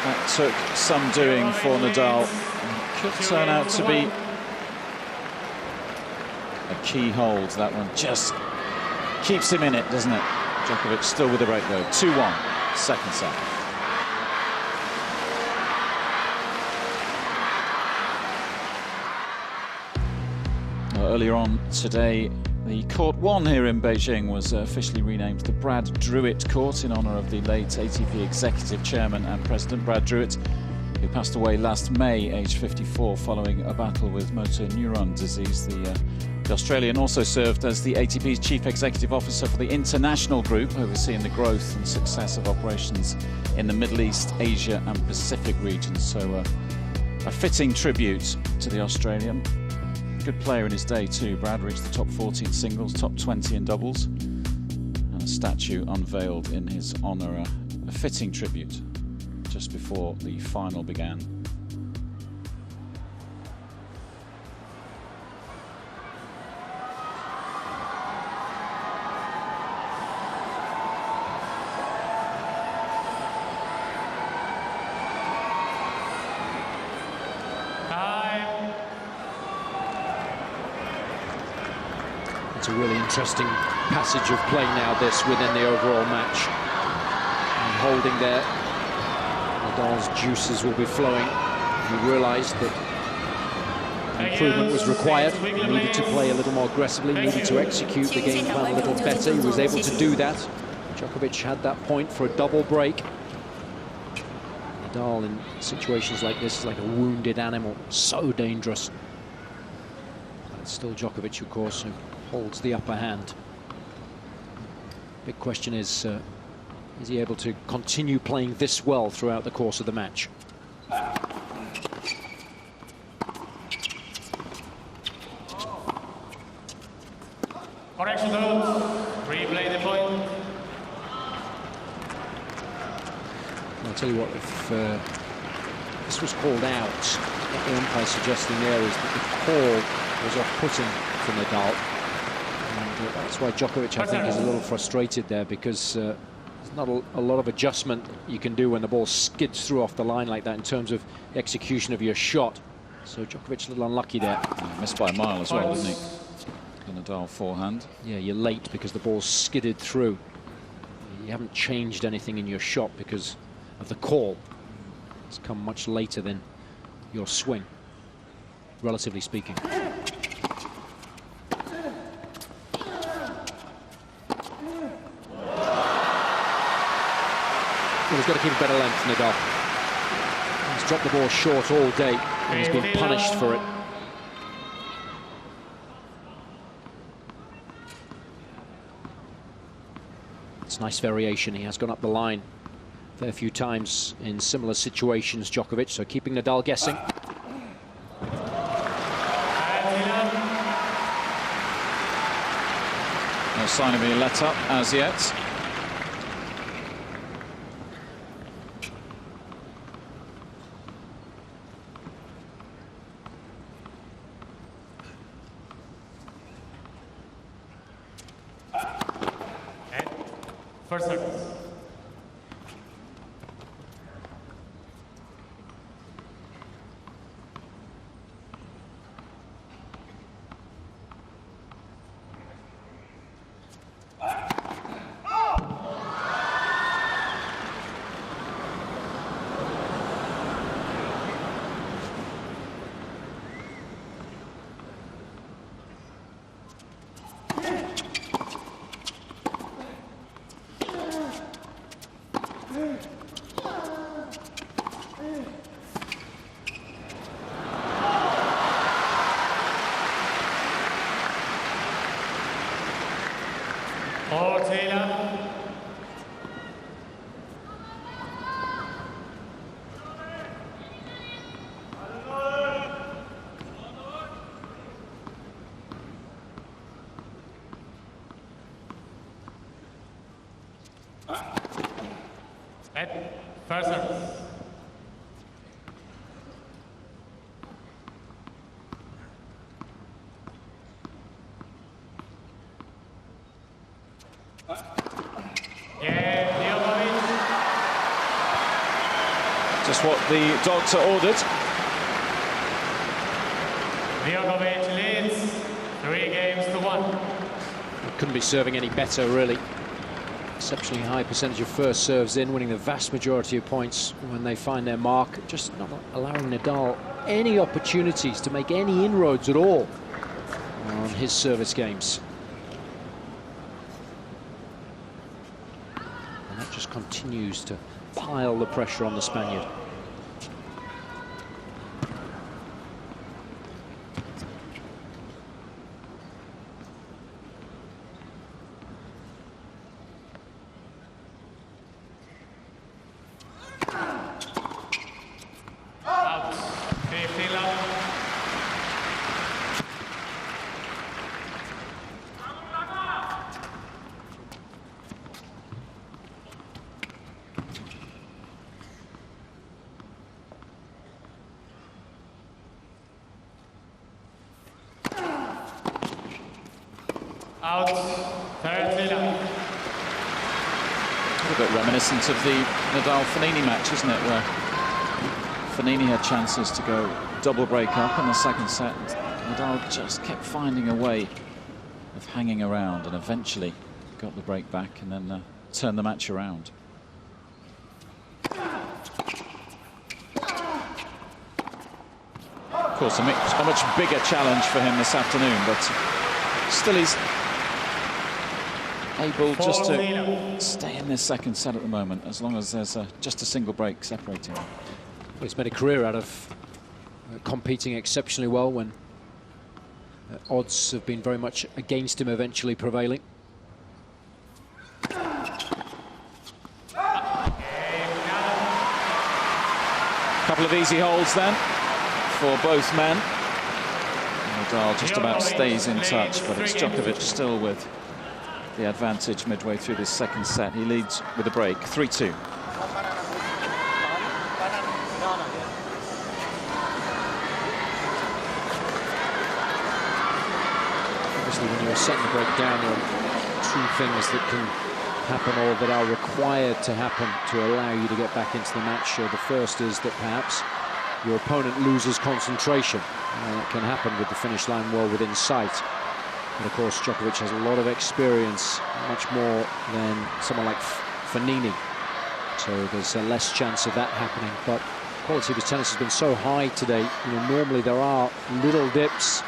Speaker 2: That took some doing for Nadal. Could turn out to be a key hold, that one. Just keeps him in it, doesn't it? Djokovic still with the break though. 2-1, second set. Earlier on today, the Court 1 here in Beijing was officially renamed the Brad Druitt Court in honour of the late ATP Executive Chairman and President Brad Druitt, who passed away last May, aged 54, following a battle with motor neuron disease. The Australian also served as the ATP's Chief Executive Officer for the International Group, overseeing the growth and success of operations in the Middle East, Asia and Pacific regions. So a fitting tribute to the Australian. Good player in his day too. Brad reached the top 40 in singles, top 20 in doubles, and a statue unveiled in his honour. A fitting tribute just before the final began.
Speaker 1: It's a really interesting passage of play now, this, within the overall match. And holding there, Nadal's juices will be flowing. He realised that improvement was required. He needed to play a little more aggressively, needed to execute the game plan a little better. He was able to do that. Djokovic had that point for a double break. Nadal in situations like this is like a wounded animal, so dangerous. But it's still Djokovic, of course, who holds the upper hand. Big question is he able to continue playing this well throughout the course of the match?
Speaker 3: Correction those. Replay the point.
Speaker 1: I'll tell you what, if this was called out, what the umpire suggesting there is that the call was off-putting for Nadal. And that's why Djokovic, I think, is a little frustrated there, because there's not a lot of adjustment you can do when the ball skids through off the line like that in terms of execution of your shot. So Djokovic a little unlucky there.
Speaker 2: Yeah, missed by a mile as well, didn't he? The Nadal forehand.
Speaker 1: Yeah, you're late because the ball skidded through. You haven't changed anything in your shot because of the call. It's come much later than your swing, relatively speaking. Well, he's got to keep a better length, Nadal. He's dropped the ball short all day, and he's been punished for it. It's nice variation. He has gone up the line a fair few times in similar situations, Djokovic, so keeping Nadal guessing.
Speaker 2: No sign of any let up as yet.
Speaker 3: First service. Net, first service. Yeah, Djokovic.
Speaker 2: Just what the doctor ordered.
Speaker 3: Djokovic leads 3-1.
Speaker 1: Couldn't be serving any better, really. Exceptionally high percentage of first serves in, winning the vast majority of points when they find their mark. Just not allowing Nadal any opportunities to make any inroads at all on his service games. And that just continues to pile the pressure on the Spaniard.
Speaker 3: Out, third Villa.
Speaker 2: A bit reminiscent of the Nadal-Fognini match, isn't it, where Fognini had chances to go double break up in the second set. Nadal just kept finding a way of hanging around and eventually got the break back and then turned the match around. Of course, a much bigger challenge for him this afternoon, but still he's able just to stay in this second set at the moment, as long as there's just a single break separating him.
Speaker 1: Well, he's made a career out of competing exceptionally well when odds have been very much against him, eventually prevailing.
Speaker 2: Couple of easy holds then for both men. Nadal just about stays in touch, but it's Djokovic still with the advantage midway through this second set. He leads with a break, 3-2.
Speaker 1: Obviously, when you're setting the break down, there are two things that can happen or that are required to happen to allow you to get back into the match. The first is that perhaps your opponent loses concentration. That can happen with the finish line well within sight. And of course, Djokovic has a lot of experience, much more than someone like Fognini. So there's a less chance of that happening. But the quality of his tennis has been so high today. You know, normally there are little dips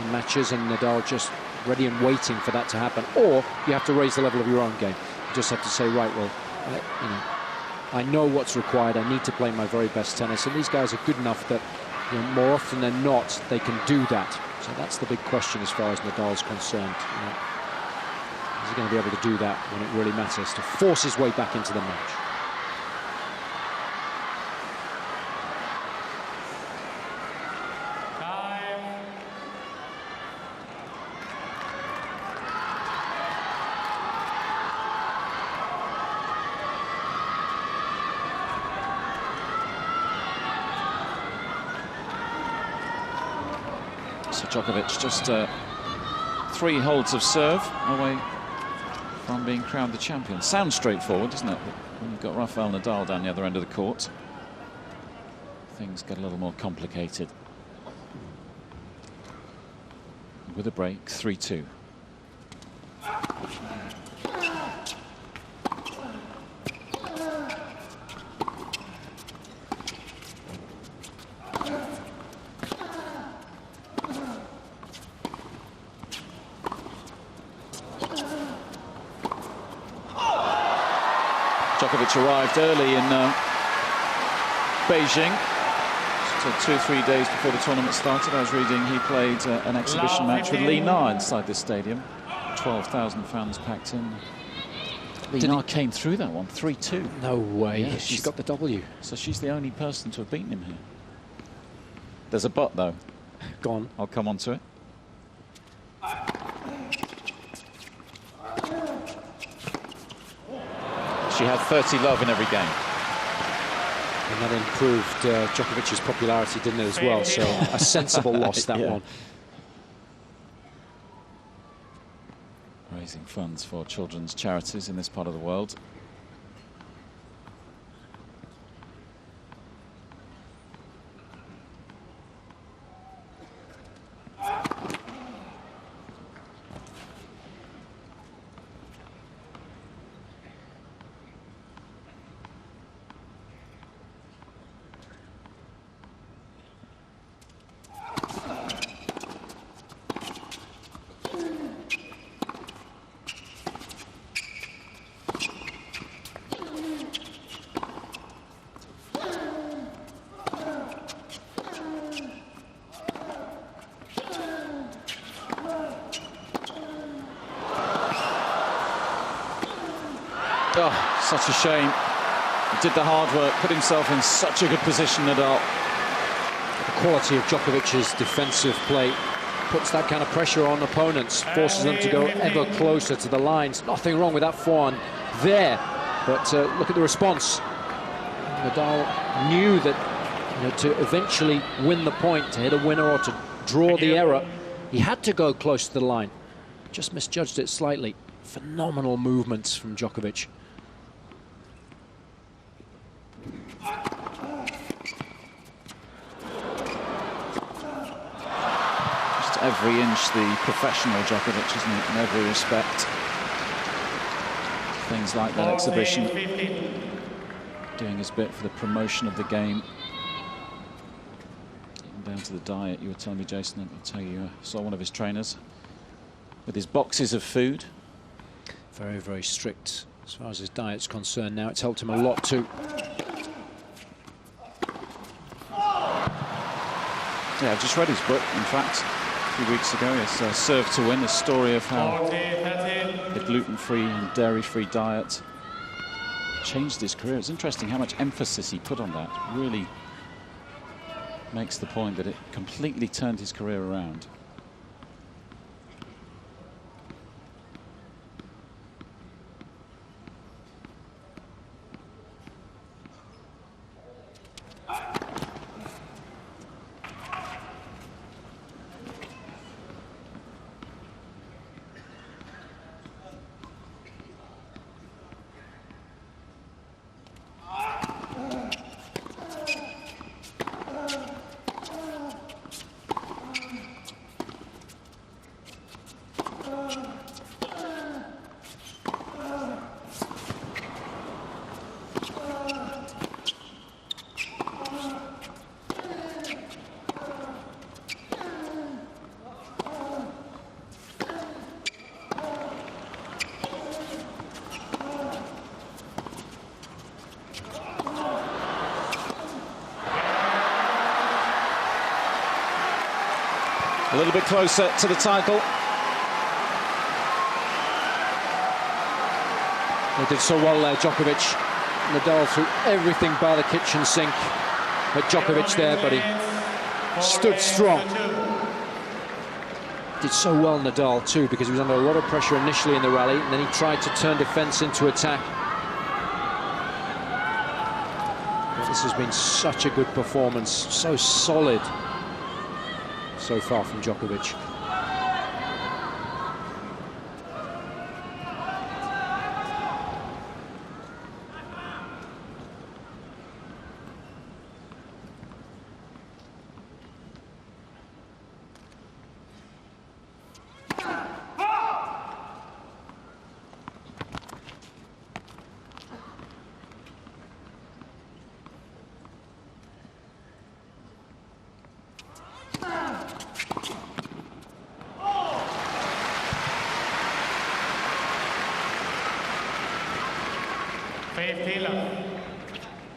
Speaker 1: in matches, and Nadal just ready and waiting for that to happen. Or you have to raise the level of your own game. You just have to say, right, well, I know what's required. I need to play my very best tennis, and these guys are good enough that, you know, more often than not, they can do that. So that's the big question as far as Nadal's concerned. You know, is he going to be able to do that when it really matters, to force his way back into the match?
Speaker 2: So Djokovic just 3 holds of serve away from being crowned the champion. Sounds straightforward, doesn't it? But when you've got Rafael Nadal down the other end of the court, things get a little more complicated. With a break, 3-2. Djokovic arrived early in Beijing. So 2 or 3 days before the tournament started, I was reading he played an exhibition match with Li Na inside this stadium. 12,000 fans packed in. Li Na came through that one, 3-2.
Speaker 1: No way.
Speaker 2: Yeah,
Speaker 1: she's got the W.
Speaker 2: So she's the only person to have beaten him here. There's a but, though.
Speaker 1: Go on.
Speaker 2: I'll come on to it. She had 30 love in every game.
Speaker 1: And that improved Djokovic's popularity, didn't it, as well? So a sensible loss, that one.
Speaker 2: Raising funds for children's charities in this part of the world. Oh, such a shame. He did the hard work, put himself in such a good position, Nadal.
Speaker 1: The quality of Djokovic's defensive play puts that kind of pressure on opponents, forces them to go ever closer to the lines. Nothing wrong with that forehand there, but look at the response. Nadal knew that to eventually win the point, to hit a winner or to draw the error, he had to go close to the line. Just misjudged it slightly. Phenomenal movements from Djokovic.
Speaker 2: Just every inch the professional Djokovic, isn't it, in every respect. Things like that exhibition. Doing his bit for the promotion of the game. Even down to the diet, you were telling me, Jason, I'll tell you, saw one of his trainers with his boxes of food.
Speaker 1: Very, very strict as far as his diet's concerned now. It's helped him a lot too.
Speaker 2: Yeah, I've just read his book, in fact, a few weeks ago. It's Serve to Win, a story of how the gluten-free and dairy-free diet changed his career. It's interesting how much emphasis he put on that. Really makes the point that it completely turned his career around. A little bit closer to the title.
Speaker 1: They did so well there, Djokovic. Nadal threw everything by the kitchen sink at Djokovic there, but he stood strong. Did so well, Nadal, too, because he was under a lot of pressure initially in the rally, and then he tried to turn defense into attack. But this has been such a good performance, so solid so far from Djokovic.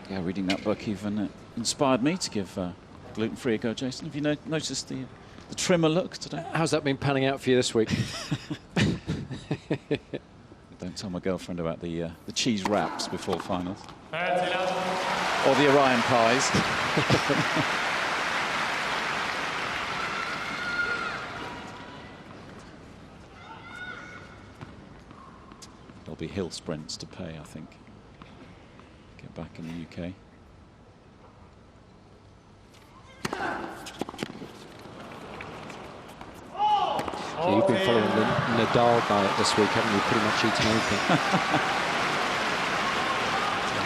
Speaker 2: Yeah, reading that book even inspired me to give gluten-free a go, Jason. Have you noticed the trimmer look today?
Speaker 1: How's that been panning out for you this week?
Speaker 2: Don't tell my girlfriend about the cheese wraps before finals. Or the Orion pies. There'll be hill sprints to pay, I think. back in the UK.
Speaker 1: So you've been following the Nadal diet this week, haven't you? Pretty much eating everything.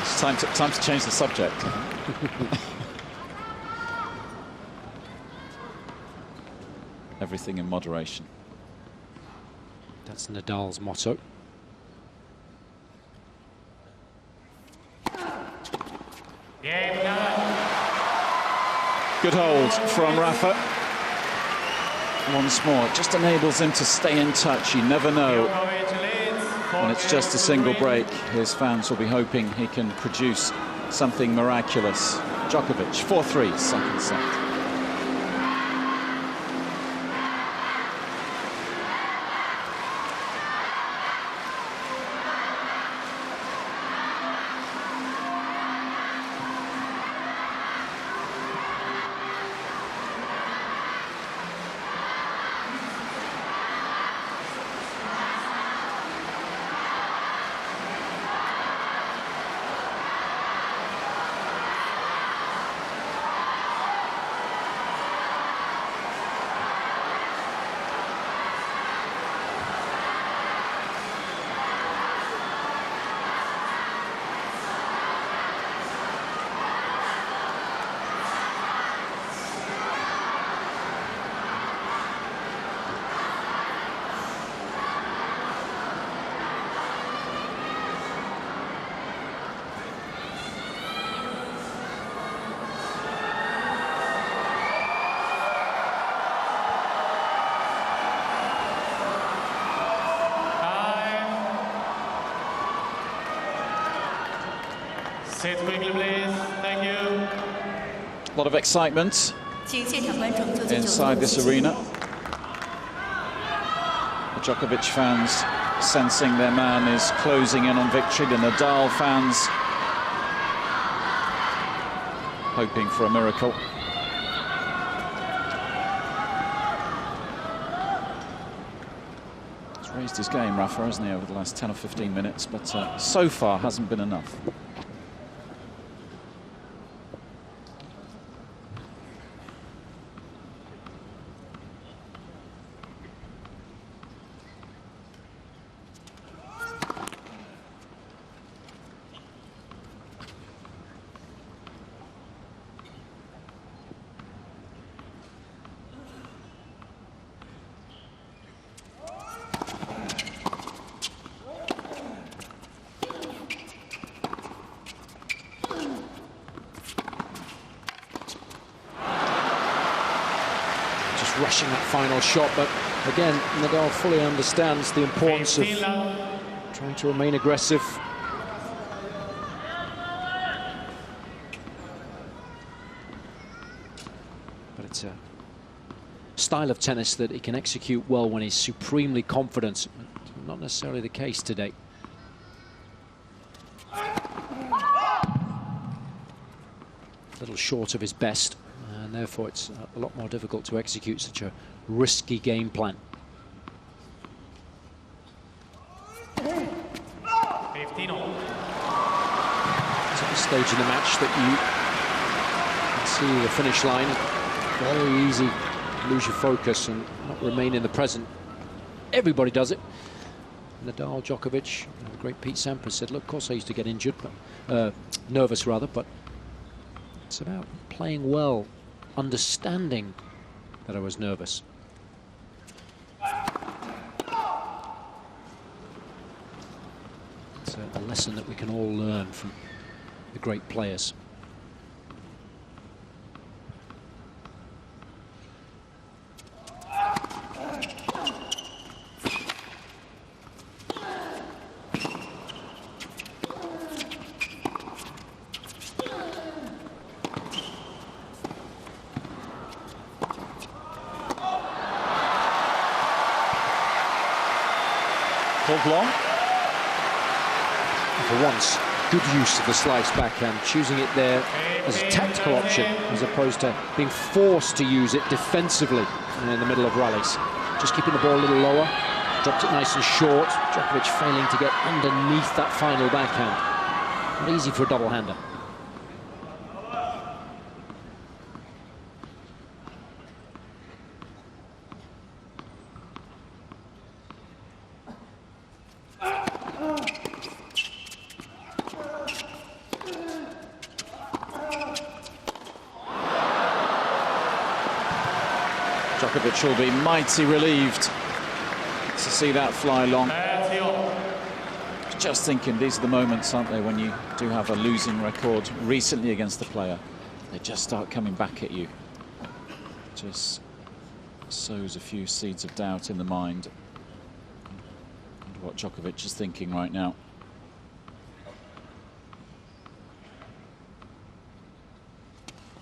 Speaker 2: It's time to change the subject. Everything in moderation.
Speaker 1: That's Nadal's motto.
Speaker 2: Good hold from Rafa. Once more, it just enables him to stay in touch. You never know. When it's just a single break, his fans will be hoping he can produce something miraculous. Djokovic, 4-3, second set.
Speaker 3: Sit quickly, please. Thank you.
Speaker 2: A lot of excitement inside this arena. The Djokovic fans sensing their man is closing in on victory. The Nadal fans hoping for a miracle. He's raised his game, Rafa, hasn't he, over the last 10 or 15 minutes, but so far hasn't been enough.
Speaker 1: Rushing that final shot, but again, Nadal fully understands the importance of trying to remain aggressive. But it's a style of tennis that he can execute well when he's supremely confident. Not necessarily the case today. A little short of his best. And therefore it's a lot more difficult to execute such a risky game plan.
Speaker 3: 15 all.
Speaker 1: It's at the stage in the match that you can see the finish line. Very easy to lose your focus and not remain in the present. Everybody does it. Nadal, Djokovic, the great Pete Sampras said, look, of course I used to get injured, but nervous rather, but it's about playing well, understanding that I was nervous. It's a lesson that we can all learn from the great players.
Speaker 2: Long.
Speaker 1: For once, good use of the slice backhand, choosing it there as a tactical option as opposed to being forced to use it defensively in the middle of rallies. Just keeping the ball a little lower, dropped it nice and short. Djokovic failing to get underneath that final backhand. Not easy for a double-hander.
Speaker 2: Djokovic will be mighty relieved to see that fly long. Just thinking, these are the moments, aren't they, when you do have a losing record recently against the player. They just start coming back at you. Just sows a few seeds of doubt in the mind. And what Djokovic is thinking right now.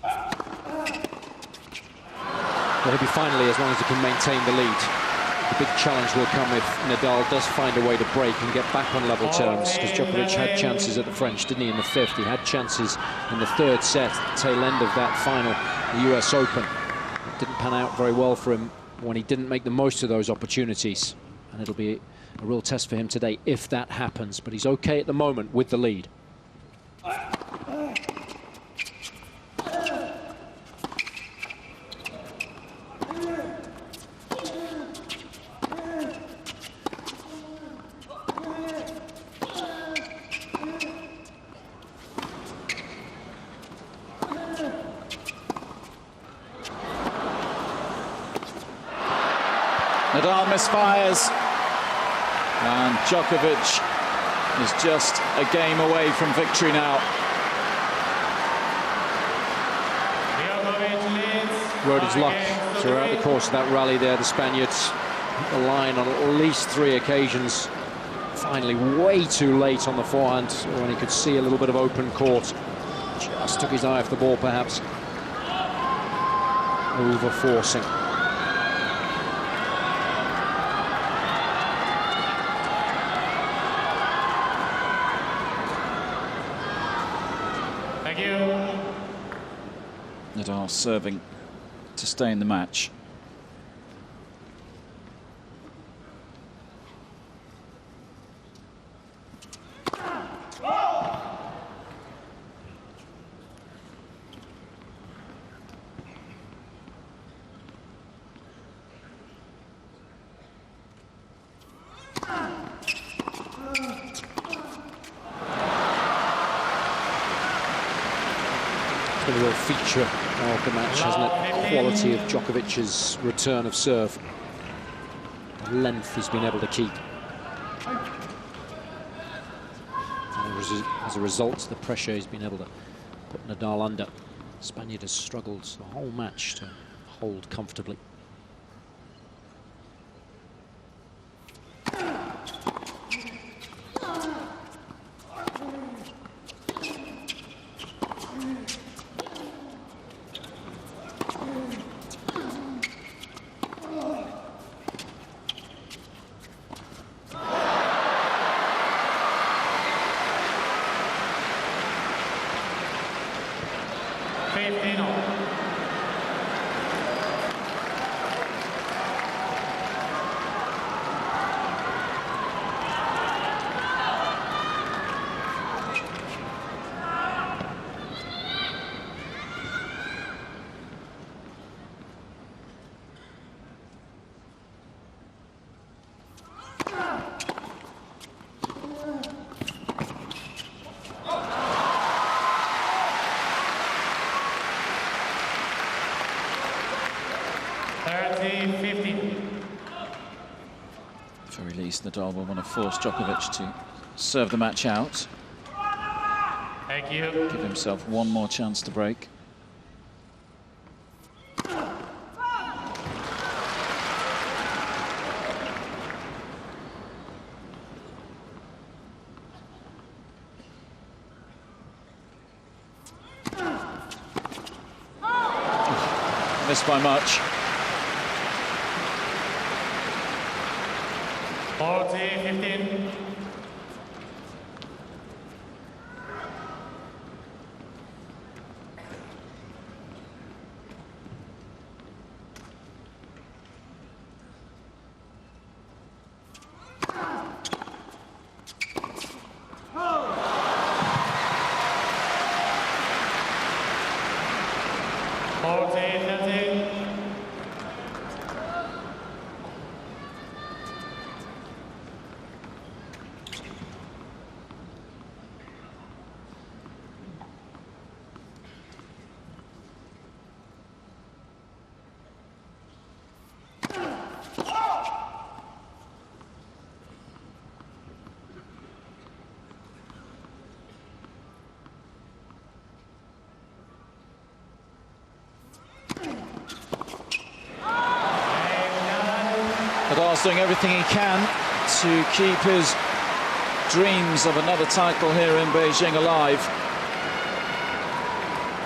Speaker 1: Well, he'll be finally, as long as he can maintain the lead. The big challenge will come if Nadal does find a way to break and get back on level terms, because Djokovic had chances at the French, didn't he, in the fifth? He had chances in the third set, tail end of that final, the US Open. It didn't pan out very well for him when he didn't make the most of those opportunities. And it'll be a real test for him today if that happens. But he's okay at the moment with the lead.
Speaker 2: Nadal misfires, and Djokovic is just a game away from victory now.
Speaker 1: Rode his luck throughout the course of that rally there. The Spaniards hit the line on at least 3 occasions. Finally, way too late on the forehand when he could see a little bit of open court. Just took his eye off the ball, perhaps. Over-forcing.
Speaker 3: Thank you.
Speaker 2: Nadal serving to stay in the match.
Speaker 1: It's been a real feature of the match, hasn't it? The quality of Djokovic's return of serve. The length he's been able to keep. And as a result, the pressure he's been able to put Nadal under. The Spaniard has struggled the whole match to hold comfortably.
Speaker 2: At the very least, Nadal will want to force Djokovic to serve the match out.
Speaker 3: Thank you.
Speaker 2: Give himself one more chance to break. Missed by much.
Speaker 3: 40-15.
Speaker 2: Nadal's doing everything he can to keep his dreams of another title here in Beijing alive.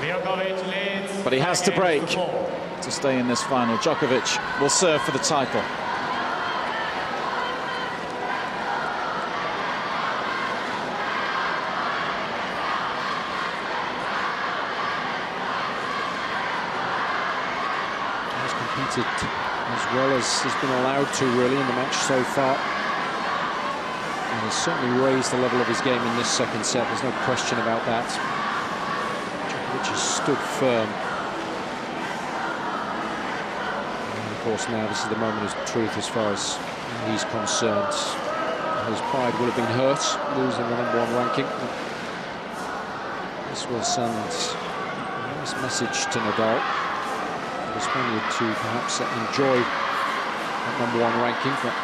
Speaker 3: Djokovic leads.
Speaker 2: But he has to break to stay in this final. Djokovic will serve for the title.
Speaker 1: He's competed as well as he's been allowed to, really, in the match so far. And he's certainly raised the level of his game in this second set. There's no question about that. Djokovic has stood firm. And of course, now this is the moment of truth as far as he's concerned. His pride will have been hurt losing the #1 ranking. This will send a nice message to Nadal. The Spaniard to perhaps enjoy that #1 ranking, but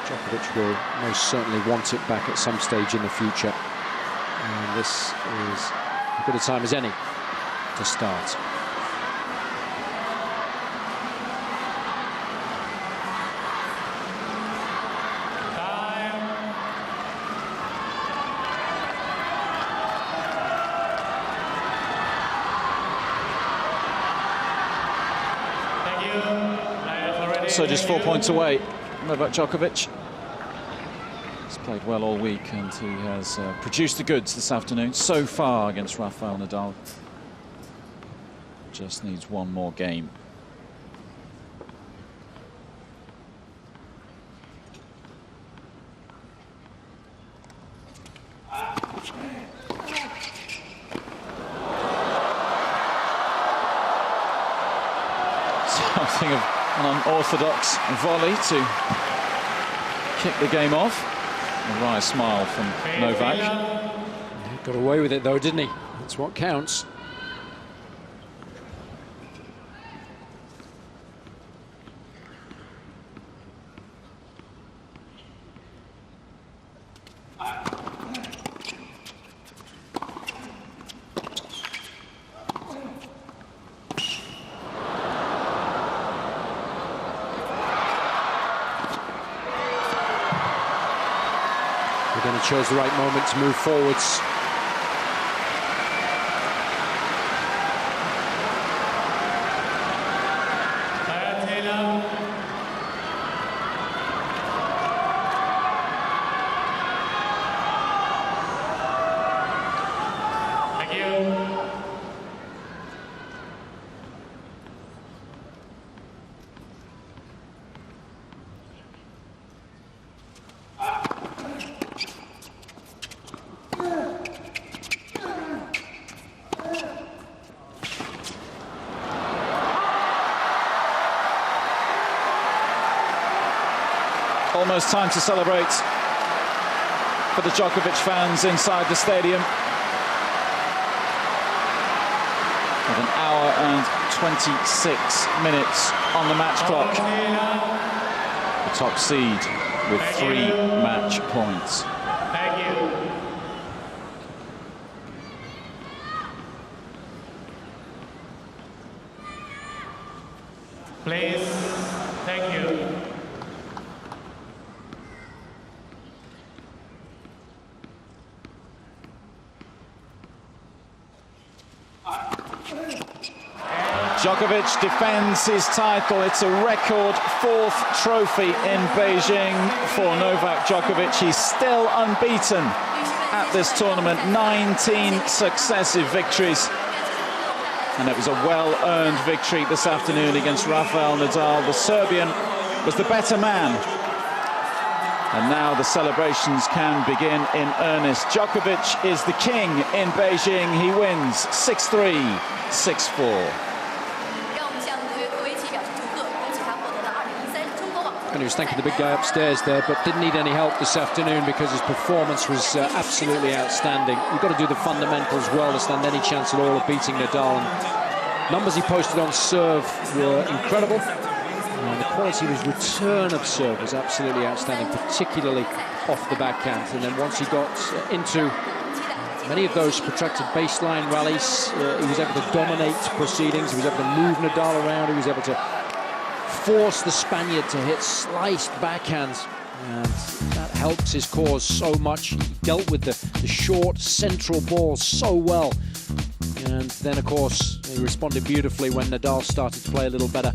Speaker 1: Djokovic will most certainly want it back at some stage in the future. And this is as good a time as any to start.
Speaker 2: So just 4 points away, Novak Djokovic. He's played well all week and he has produced the goods this afternoon so far against Rafael Nadal. Just needs one more game. Something of an unorthodox volley to kick the game off. A wry smile from Novak.
Speaker 1: He got away with it though, didn't he? That's what counts. Again, it chose the right moment to move forwards.
Speaker 3: Thank you.
Speaker 2: Almost time to celebrate for the Djokovic fans inside the stadium. With an hour and 26 minutes on the match clock. The top seed with 3 match points.
Speaker 3: Thank you. Please. Thank you.
Speaker 2: Djokovic defends his title. It's a record 4th trophy in Beijing for Novak Djokovic. He's still unbeaten at this tournament. 19 successive victories. And it was a well-earned victory this afternoon against Rafael Nadal. The Serbian was the better man. And now the celebrations can begin in earnest. Djokovic is the king in Beijing. He wins 6-3, 6-4.
Speaker 1: And he was thanking the big guy upstairs there, but didn't need any help this afternoon because his performance was absolutely outstanding. You've got to do the fundamentals well to stand any chance at all of beating Nadal. And numbers he posted on serve were incredible. And the quality of his return of serve was absolutely outstanding, particularly off the backhand. And then once he got into many of those protracted baseline rallies, he was able to dominate proceedings. He was able to move Nadal around. He was able to forced the Spaniard to hit sliced backhands, and that helps his cause so much. He dealt with the short central ball so well, and then of course he responded beautifully when Nadal started to play a little better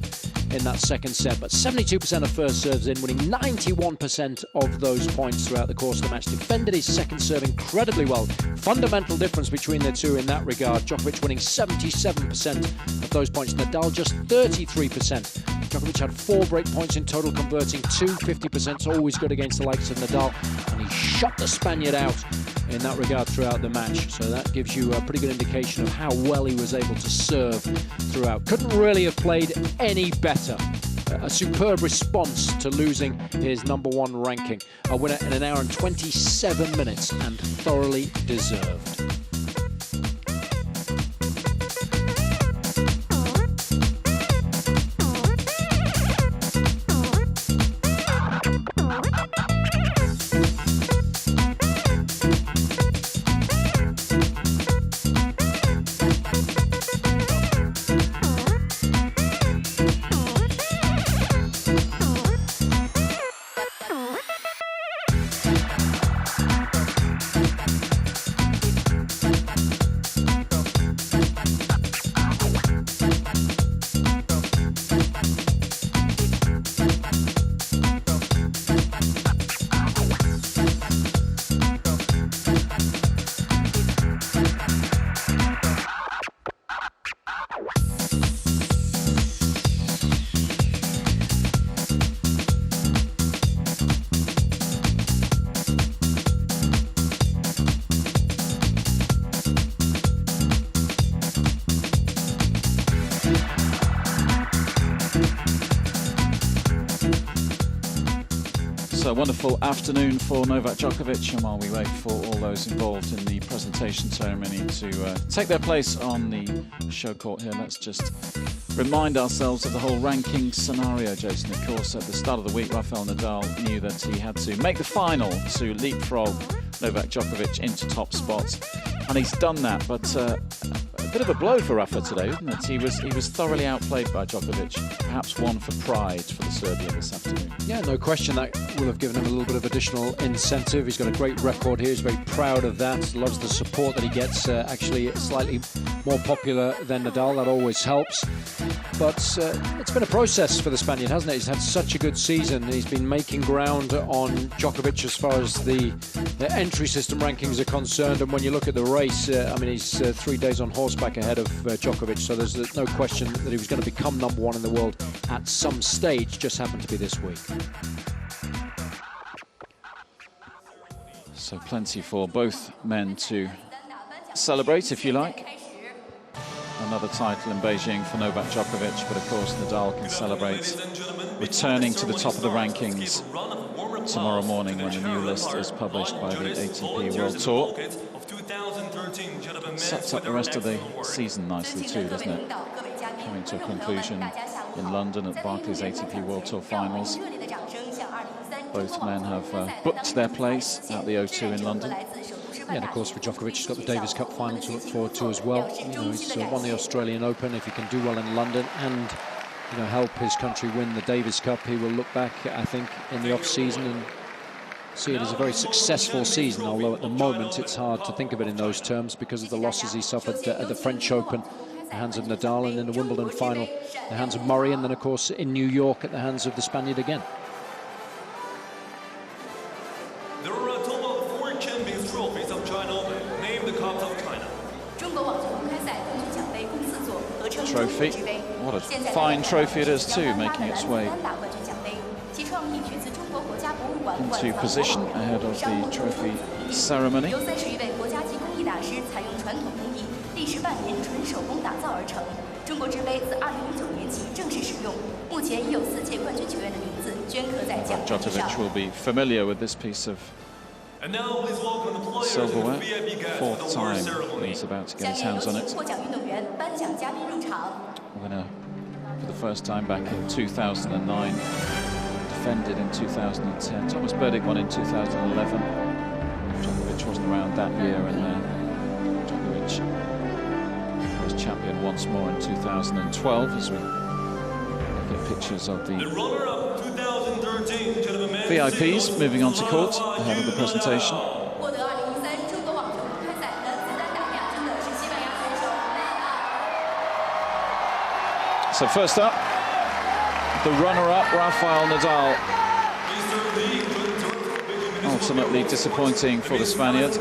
Speaker 1: in that second set. But 72% of first serves in, winning 91% of those points throughout the course of the match. Defended his second serve incredibly well. Fundamental difference between the two in that regard. Djokovic winning 77% of those points, Nadal just 33%. Djokovic had 4 break points in total, converting 2, 50%. So always good against the likes of Nadal, and he shut the Spaniard out in that regard throughout the match. So that gives you a pretty good indication of how well he was able to serve throughout. Couldn't really have played any better. A superb response to losing his #1 ranking. A winner in 1 hour and 27 minutes, and thoroughly deserved.
Speaker 2: A wonderful afternoon for Novak Djokovic, and while we wait for all those involved in the presentation ceremony to take their place on the show court here, let's just remind ourselves of the whole ranking scenario, Jason. Of course, at the start of the week, Rafael Nadal knew that he had to make the final to leapfrog Novak Djokovic into top spots, and he's done that. But a bit of a blow for Rafa today, isn't it? He was thoroughly outplayed by Djokovic. Perhaps one for pride for the Serbian this afternoon.
Speaker 1: Yeah, no question that will have given him a little bit of additional incentive. He's got a great record here. He's very proud of that. Loves the support that he gets. Actually, slightly more popular than Nadal. That always helps. But it's been a process for the Spaniard, hasn't it? He's had such a good season. He's been making ground on Djokovic as far as the entry system rankings are concerned. And when you look at the race, I mean, he's 3 days on horseback ahead of Djokovic. So there's no question that he was going to become #1 in the world at some stage. Just happened to be this week.
Speaker 2: So plenty for both men to celebrate, if you like. Another title in Beijing for Novak Djokovic, but of course Nadal can celebrate returning to the top of the rankings tomorrow morning when the new list is published by the ATP World Tour. Sets up the rest of the season nicely too, doesn't it? Coming to a conclusion in London at Barclays ATP World Tour Finals. Both men have booked their place at the O2 in London.
Speaker 1: Yeah, and of course for Djokovic, he's got the Davis Cup final to look forward to as well. You know, he's won the Australian Open. If he can do well in London and, you know, help his country win the Davis Cup, he will look back, I think, in the off-season and see it as a very successful season, although at the moment it's hard to think of it in those terms because of the losses he suffered at the French Open at the hands of Nadal, and in the Wimbledon final at the hands of Murray, and then of course in New York at the hands of the Spaniard again.
Speaker 4: There are a total of 4 Champions Trophies of China Open. Name the cups of China.
Speaker 2: Trophy. What a fine trophy it is too, making its way into position ahead of the trophy ceremony. Djokovic will be familiar with this piece of silverware. 4th time he's about to get his hands on it. Winner for the first time back in 2009. Defended in 2010. Thomas Berdych won in 2011. Djokovic wasn't around that year, and Djokovic was champion once more in 2012 as we get pictures of the
Speaker 4: runner-up 2013 gentlemen men's
Speaker 2: VIPs
Speaker 4: singles,
Speaker 2: moving on to court ahead of the presentation. So first up, the runner-up, Rafael Nadal. Ultimately disappointing for the Spaniard.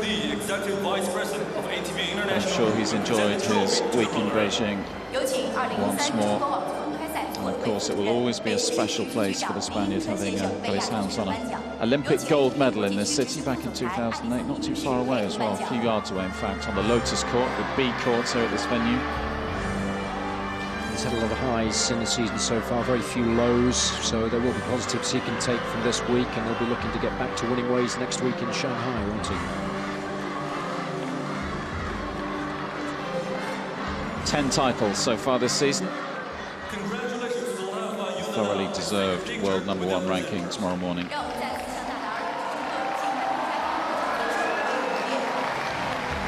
Speaker 2: I'm sure he's enjoyed his week in Beijing once more. And of course, it will always be a special place for the Spaniard having got his hands on an Olympic gold medal in this city back in 2008. Not too far away as well, a few yards away, in fact, on the Lotus Court, the B court here at this venue.
Speaker 1: He's had a lot of highs in the season so far, very few lows, so there will be positives he can take from this week, and he'll be looking to get back to winning ways next week in Shanghai, won't he?
Speaker 2: 10 titles so far this season.
Speaker 4: Congratulations to Rafa.
Speaker 2: Thoroughly deserved world #1 ranking tomorrow morning.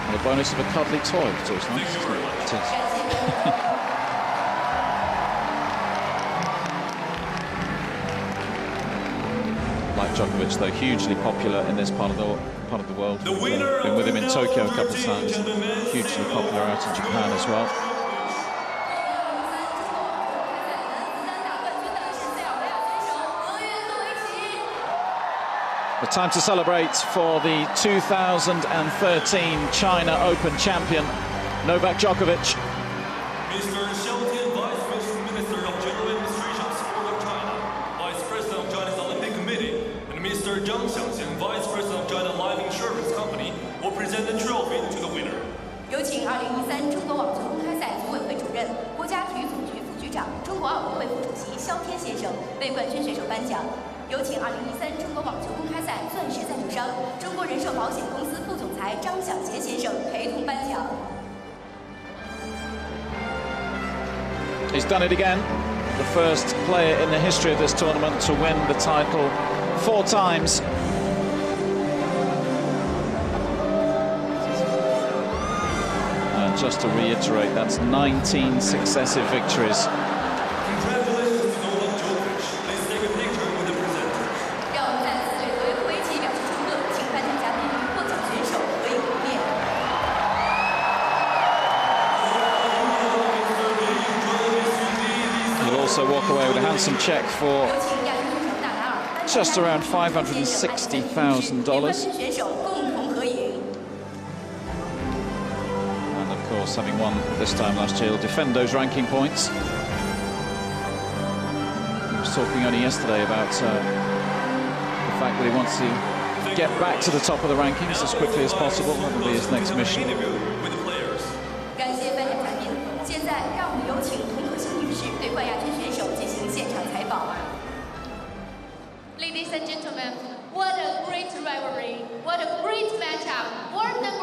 Speaker 2: And the bonus of a cuddly toy, it's always nice, isn't it? It is. Like Djokovic, though, hugely popular in this part of the world. Been with him in Tokyo a couple of times. Hugely popular out in Japan as well. The time to celebrate for the 2013 China Open champion, Novak Djokovic.
Speaker 4: Mr. Xiaotian, Vice Minister of General Administration of Sport of China, Vice President of China's Olympic Committee, and Mr. Zhang Xiangxian, Vice President of China Life Insurance Company, will present the trophy to the winner.
Speaker 5: 有请2013中国网球公开赛组委会主任、国家体育总局副局长、中国奥委会副主席肖天先生为冠军选手颁奖。有请2013中国网球公开赛钻石赞助商中国人寿保险公司副总裁张小杰先生陪同颁奖。
Speaker 2: He's done it again. The first player in the history of this tournament to win the title 4 times. And just to reiterate, that's 19 successive victories.
Speaker 4: Congratulations to Novak Djokovic. Please take a picture with the presenter.
Speaker 5: 让我们再次对德约科维奇表示祝贺，请颁奖嘉宾与获奖选手合影留念。
Speaker 2: He'll also walk away with a handsome check for
Speaker 5: 有请亚军选手纳达尔、
Speaker 2: just around $560,000.
Speaker 5: 选手共同合影。
Speaker 2: And of course, having won this time last year, he'll defend those ranking points. He was talking only yesterday about the fact that he wants to get back to the top of the rankings as quickly as possible. That will be his next mission.
Speaker 4: With the players.
Speaker 5: 感谢颁奖嘉宾，现在让我们有请童可欣女士对冠亚军选手进行现场采访。
Speaker 6: Ladies and gentlemen, what a great rivalry, what a great matchup. World #1 and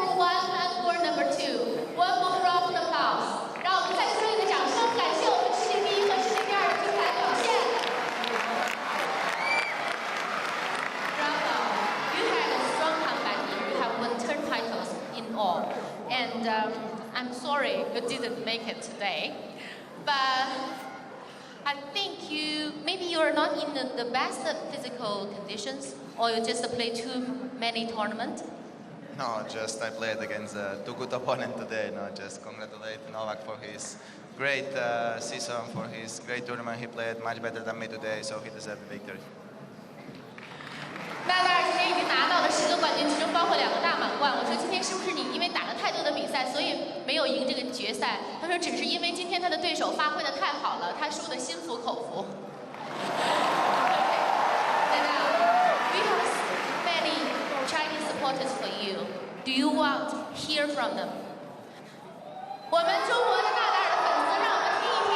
Speaker 6: world #2. One more round of applause. 让我们再次热烈的掌声，感谢我们世界第1和世界第2的精彩表现。Rafa, you had a strong comeback here. You have won 10 titles in all, and I'm sorry you didn't make it today, but. I think maybe you're not in the best physical conditions, or you just play too many tournaments.
Speaker 7: No, just I played against two good opponents today. No, just congratulate Novak for his great season, for his great tournament. He played much better than me today, so he deserved the victory.
Speaker 6: 纳达尔今天已经拿到了10个冠军，其中包括2个大满贯。我说今天是不是你因为打了太多的比赛，所以没有赢这个决赛？他说只是因为今天他的对手发挥的太好了，他输的心服口服。We have many Chinese supporters for you. Do you want to hear from them? 我们中国的纳达尔的粉丝，让我们听一听。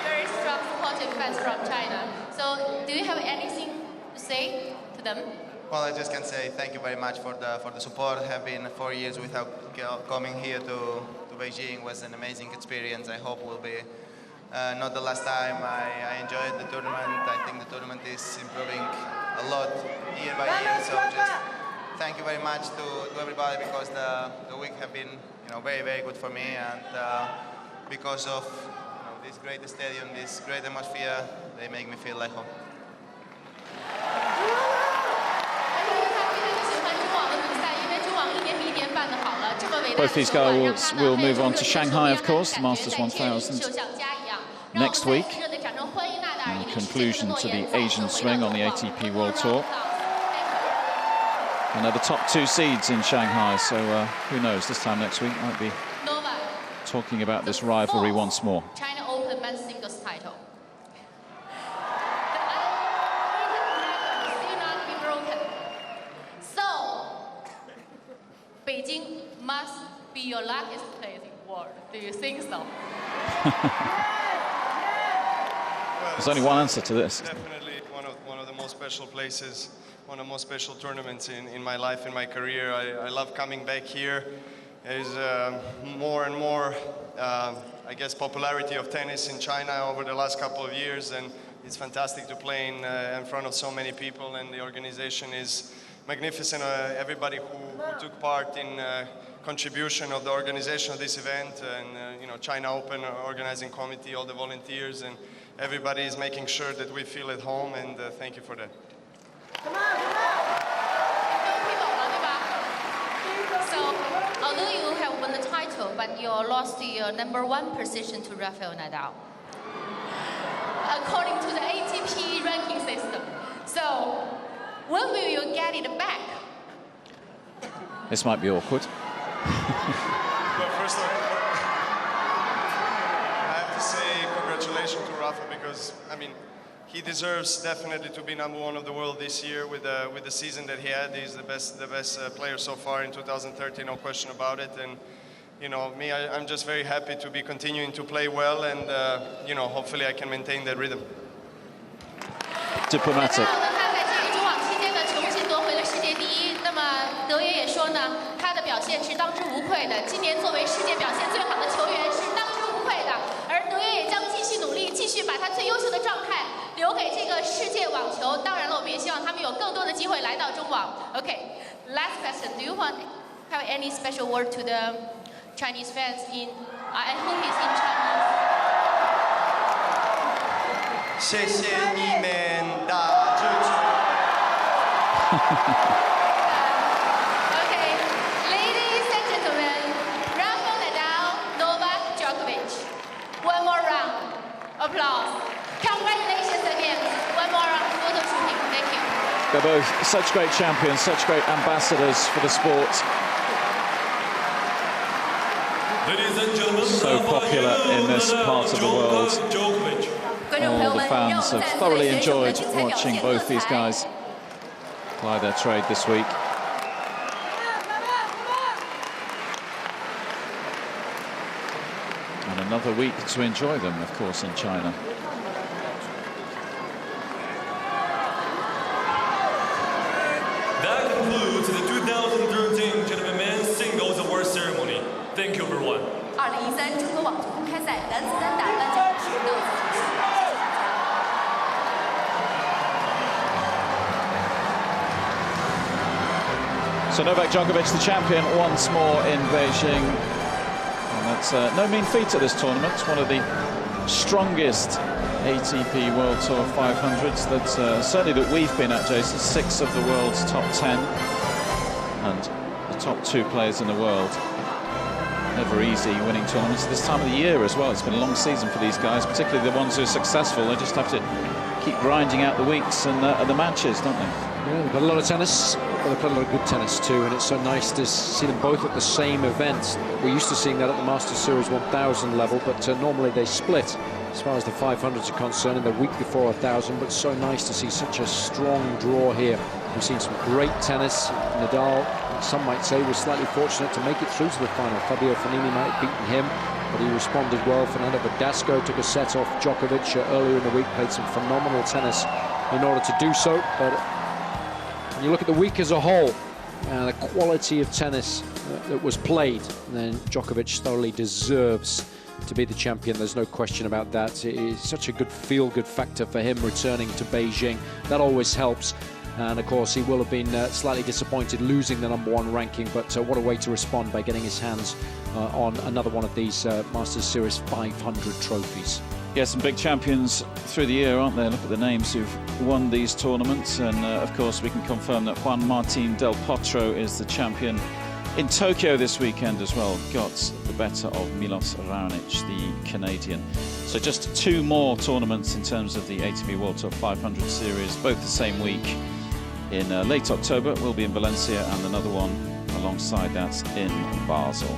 Speaker 6: Very strong supportive fans from China. So, do you have anything to say to them?
Speaker 7: Well, I just can say thank you very much for the support. Have been 4 years without coming here to Beijing. It was an amazing experience. I hope will be not the last time. I enjoyed the tournament. I think the tournament is improving a lot year by year. So just thank you very much to everybody, because the week have been very, very good for me, and because of this great stadium, this great atmosphere, they make me feel like home.
Speaker 2: Both these guys will move on to Shanghai, of course, the Masters 1000 next week. And conclusion to the Asian swing on the ATP World Tour. And they're the top 2 seeds in Shanghai, so who knows, this time next week might be talking about this rivalry once more.
Speaker 6: China Open men's singles title. The still not be broken. So, Beijing must be your luckiest place in the world. Do you think so?
Speaker 2: There's only one answer to this.
Speaker 8: Definitely one of the most special places, one of the most special tournaments in my life, in my career. I love coming back here. There's more and more, I guess, popularity of tennis in China over the last couple of years, and it's fantastic to play in front of so many people, and the organization is magnificent. Everybody who took part in contribution of the organization of this event, and China Open organizing committee, all the volunteers, and everybody is making sure that we feel at home, and thank you for that.
Speaker 6: So, although you have won the title, but you lost your #1 position to Rafael Nadal, according to the ATP ranking system. So, when will you get it back?
Speaker 2: This might be awkward.
Speaker 8: Well, first of all, I have to say congratulations to Rafa, because he deserves definitely to be #1 of the world this year with the season that he had. He's the best player so far in 2013, no question about it. And me, I'm just very happy to be continuing to play well, and hopefully I can maintain that rhythm.
Speaker 2: Diplomatic.
Speaker 6: 德约也说呢，他的表现是当之无愧的。今年作为世界表现最好的球员是当之无愧的，而德约也将继续努力，继续把他最优秀的状态留给这个世界网球。当然了，我们也希望他们有更多的机会来到中网。Okay, last question. Do you have any special word to the Chinese fans in? I hope it's in Chinese.
Speaker 8: 谢谢你们的支持。
Speaker 6: One more round. Applause. Congratulations again. One more round photo shooting. Thank you.
Speaker 2: They're both such great champions, such great ambassadors for the sport.
Speaker 4: Ladies and gentlemen,
Speaker 2: So popular in this part of the world. All the fans have thoroughly enjoyed watching both these guys ply their trade this week. And another week to enjoy them, of course, in China.
Speaker 4: That concludes the 2013 Gentlemen Men's Singles Award Ceremony. Thank you, everyone.
Speaker 5: 2013中国网球公开赛男子单打颁奖仪式到此结束。
Speaker 2: So Novak Djokovic, the champion, once more in Beijing. And that's no mean feat at this tournament. It's one of the strongest ATP World Tour 500s that certainly that we've been at, Jason. 6 of the world's top 10 and the top 2 players in the world. Never easy winning tournaments at this time of the year as well. It's been a long season for these guys, particularly the ones who are successful. They just have to keep grinding out the weeks and the matches, don't they?
Speaker 1: Yeah, they've got a lot of tennis, but they've played a lot of good tennis too, and it's so nice to see them both at the same event. We're used to seeing that at the Masters Series 1000 level, but normally they split as far as the 500s are concerned in the week before 1000, but so nice to see such a strong draw here. We've seen some great tennis. Nadal, some might say, was slightly fortunate to make it through to the final. Fabio Fognini might have beaten him, but he responded well. Fernando Verdasco took a set off Djokovic earlier in the week, played some phenomenal tennis in order to do so, but when you look at the week as a whole, the quality of tennis that was played, then Djokovic thoroughly deserves to be the champion. There's no question about that. It is such a good feel-good factor for him returning to Beijing. That always helps. And of course, he will have been slightly disappointed losing the #1 ranking, but what a way to respond by getting his hands on another one of these Masters Series 500 trophies.
Speaker 2: Yeah, some big champions through the year, aren't there? Look at the names who've won these tournaments. And of course, we can confirm that Juan Martín del Potro is the champion in Tokyo this weekend as well. Got the better of Milos Raonic, the Canadian. So just 2 more tournaments in terms of the ATP World Tour 500 Series, both the same week. In late October, we'll be in Valencia, and another one alongside that in Basel.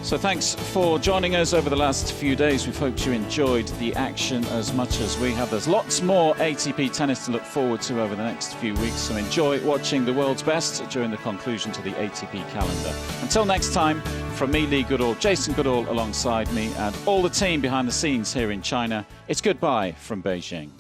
Speaker 2: So thanks for joining us over the last few days. We've hoped you enjoyed the action as much as we have. There's lots more ATP tennis to look forward to over the next few weeks, so enjoy watching the world's best during the conclusion to the ATP calendar. Until next time, from me, Lee Goodall, Jason Goodall alongside me, and all the team behind the scenes here in China, it's goodbye from Beijing.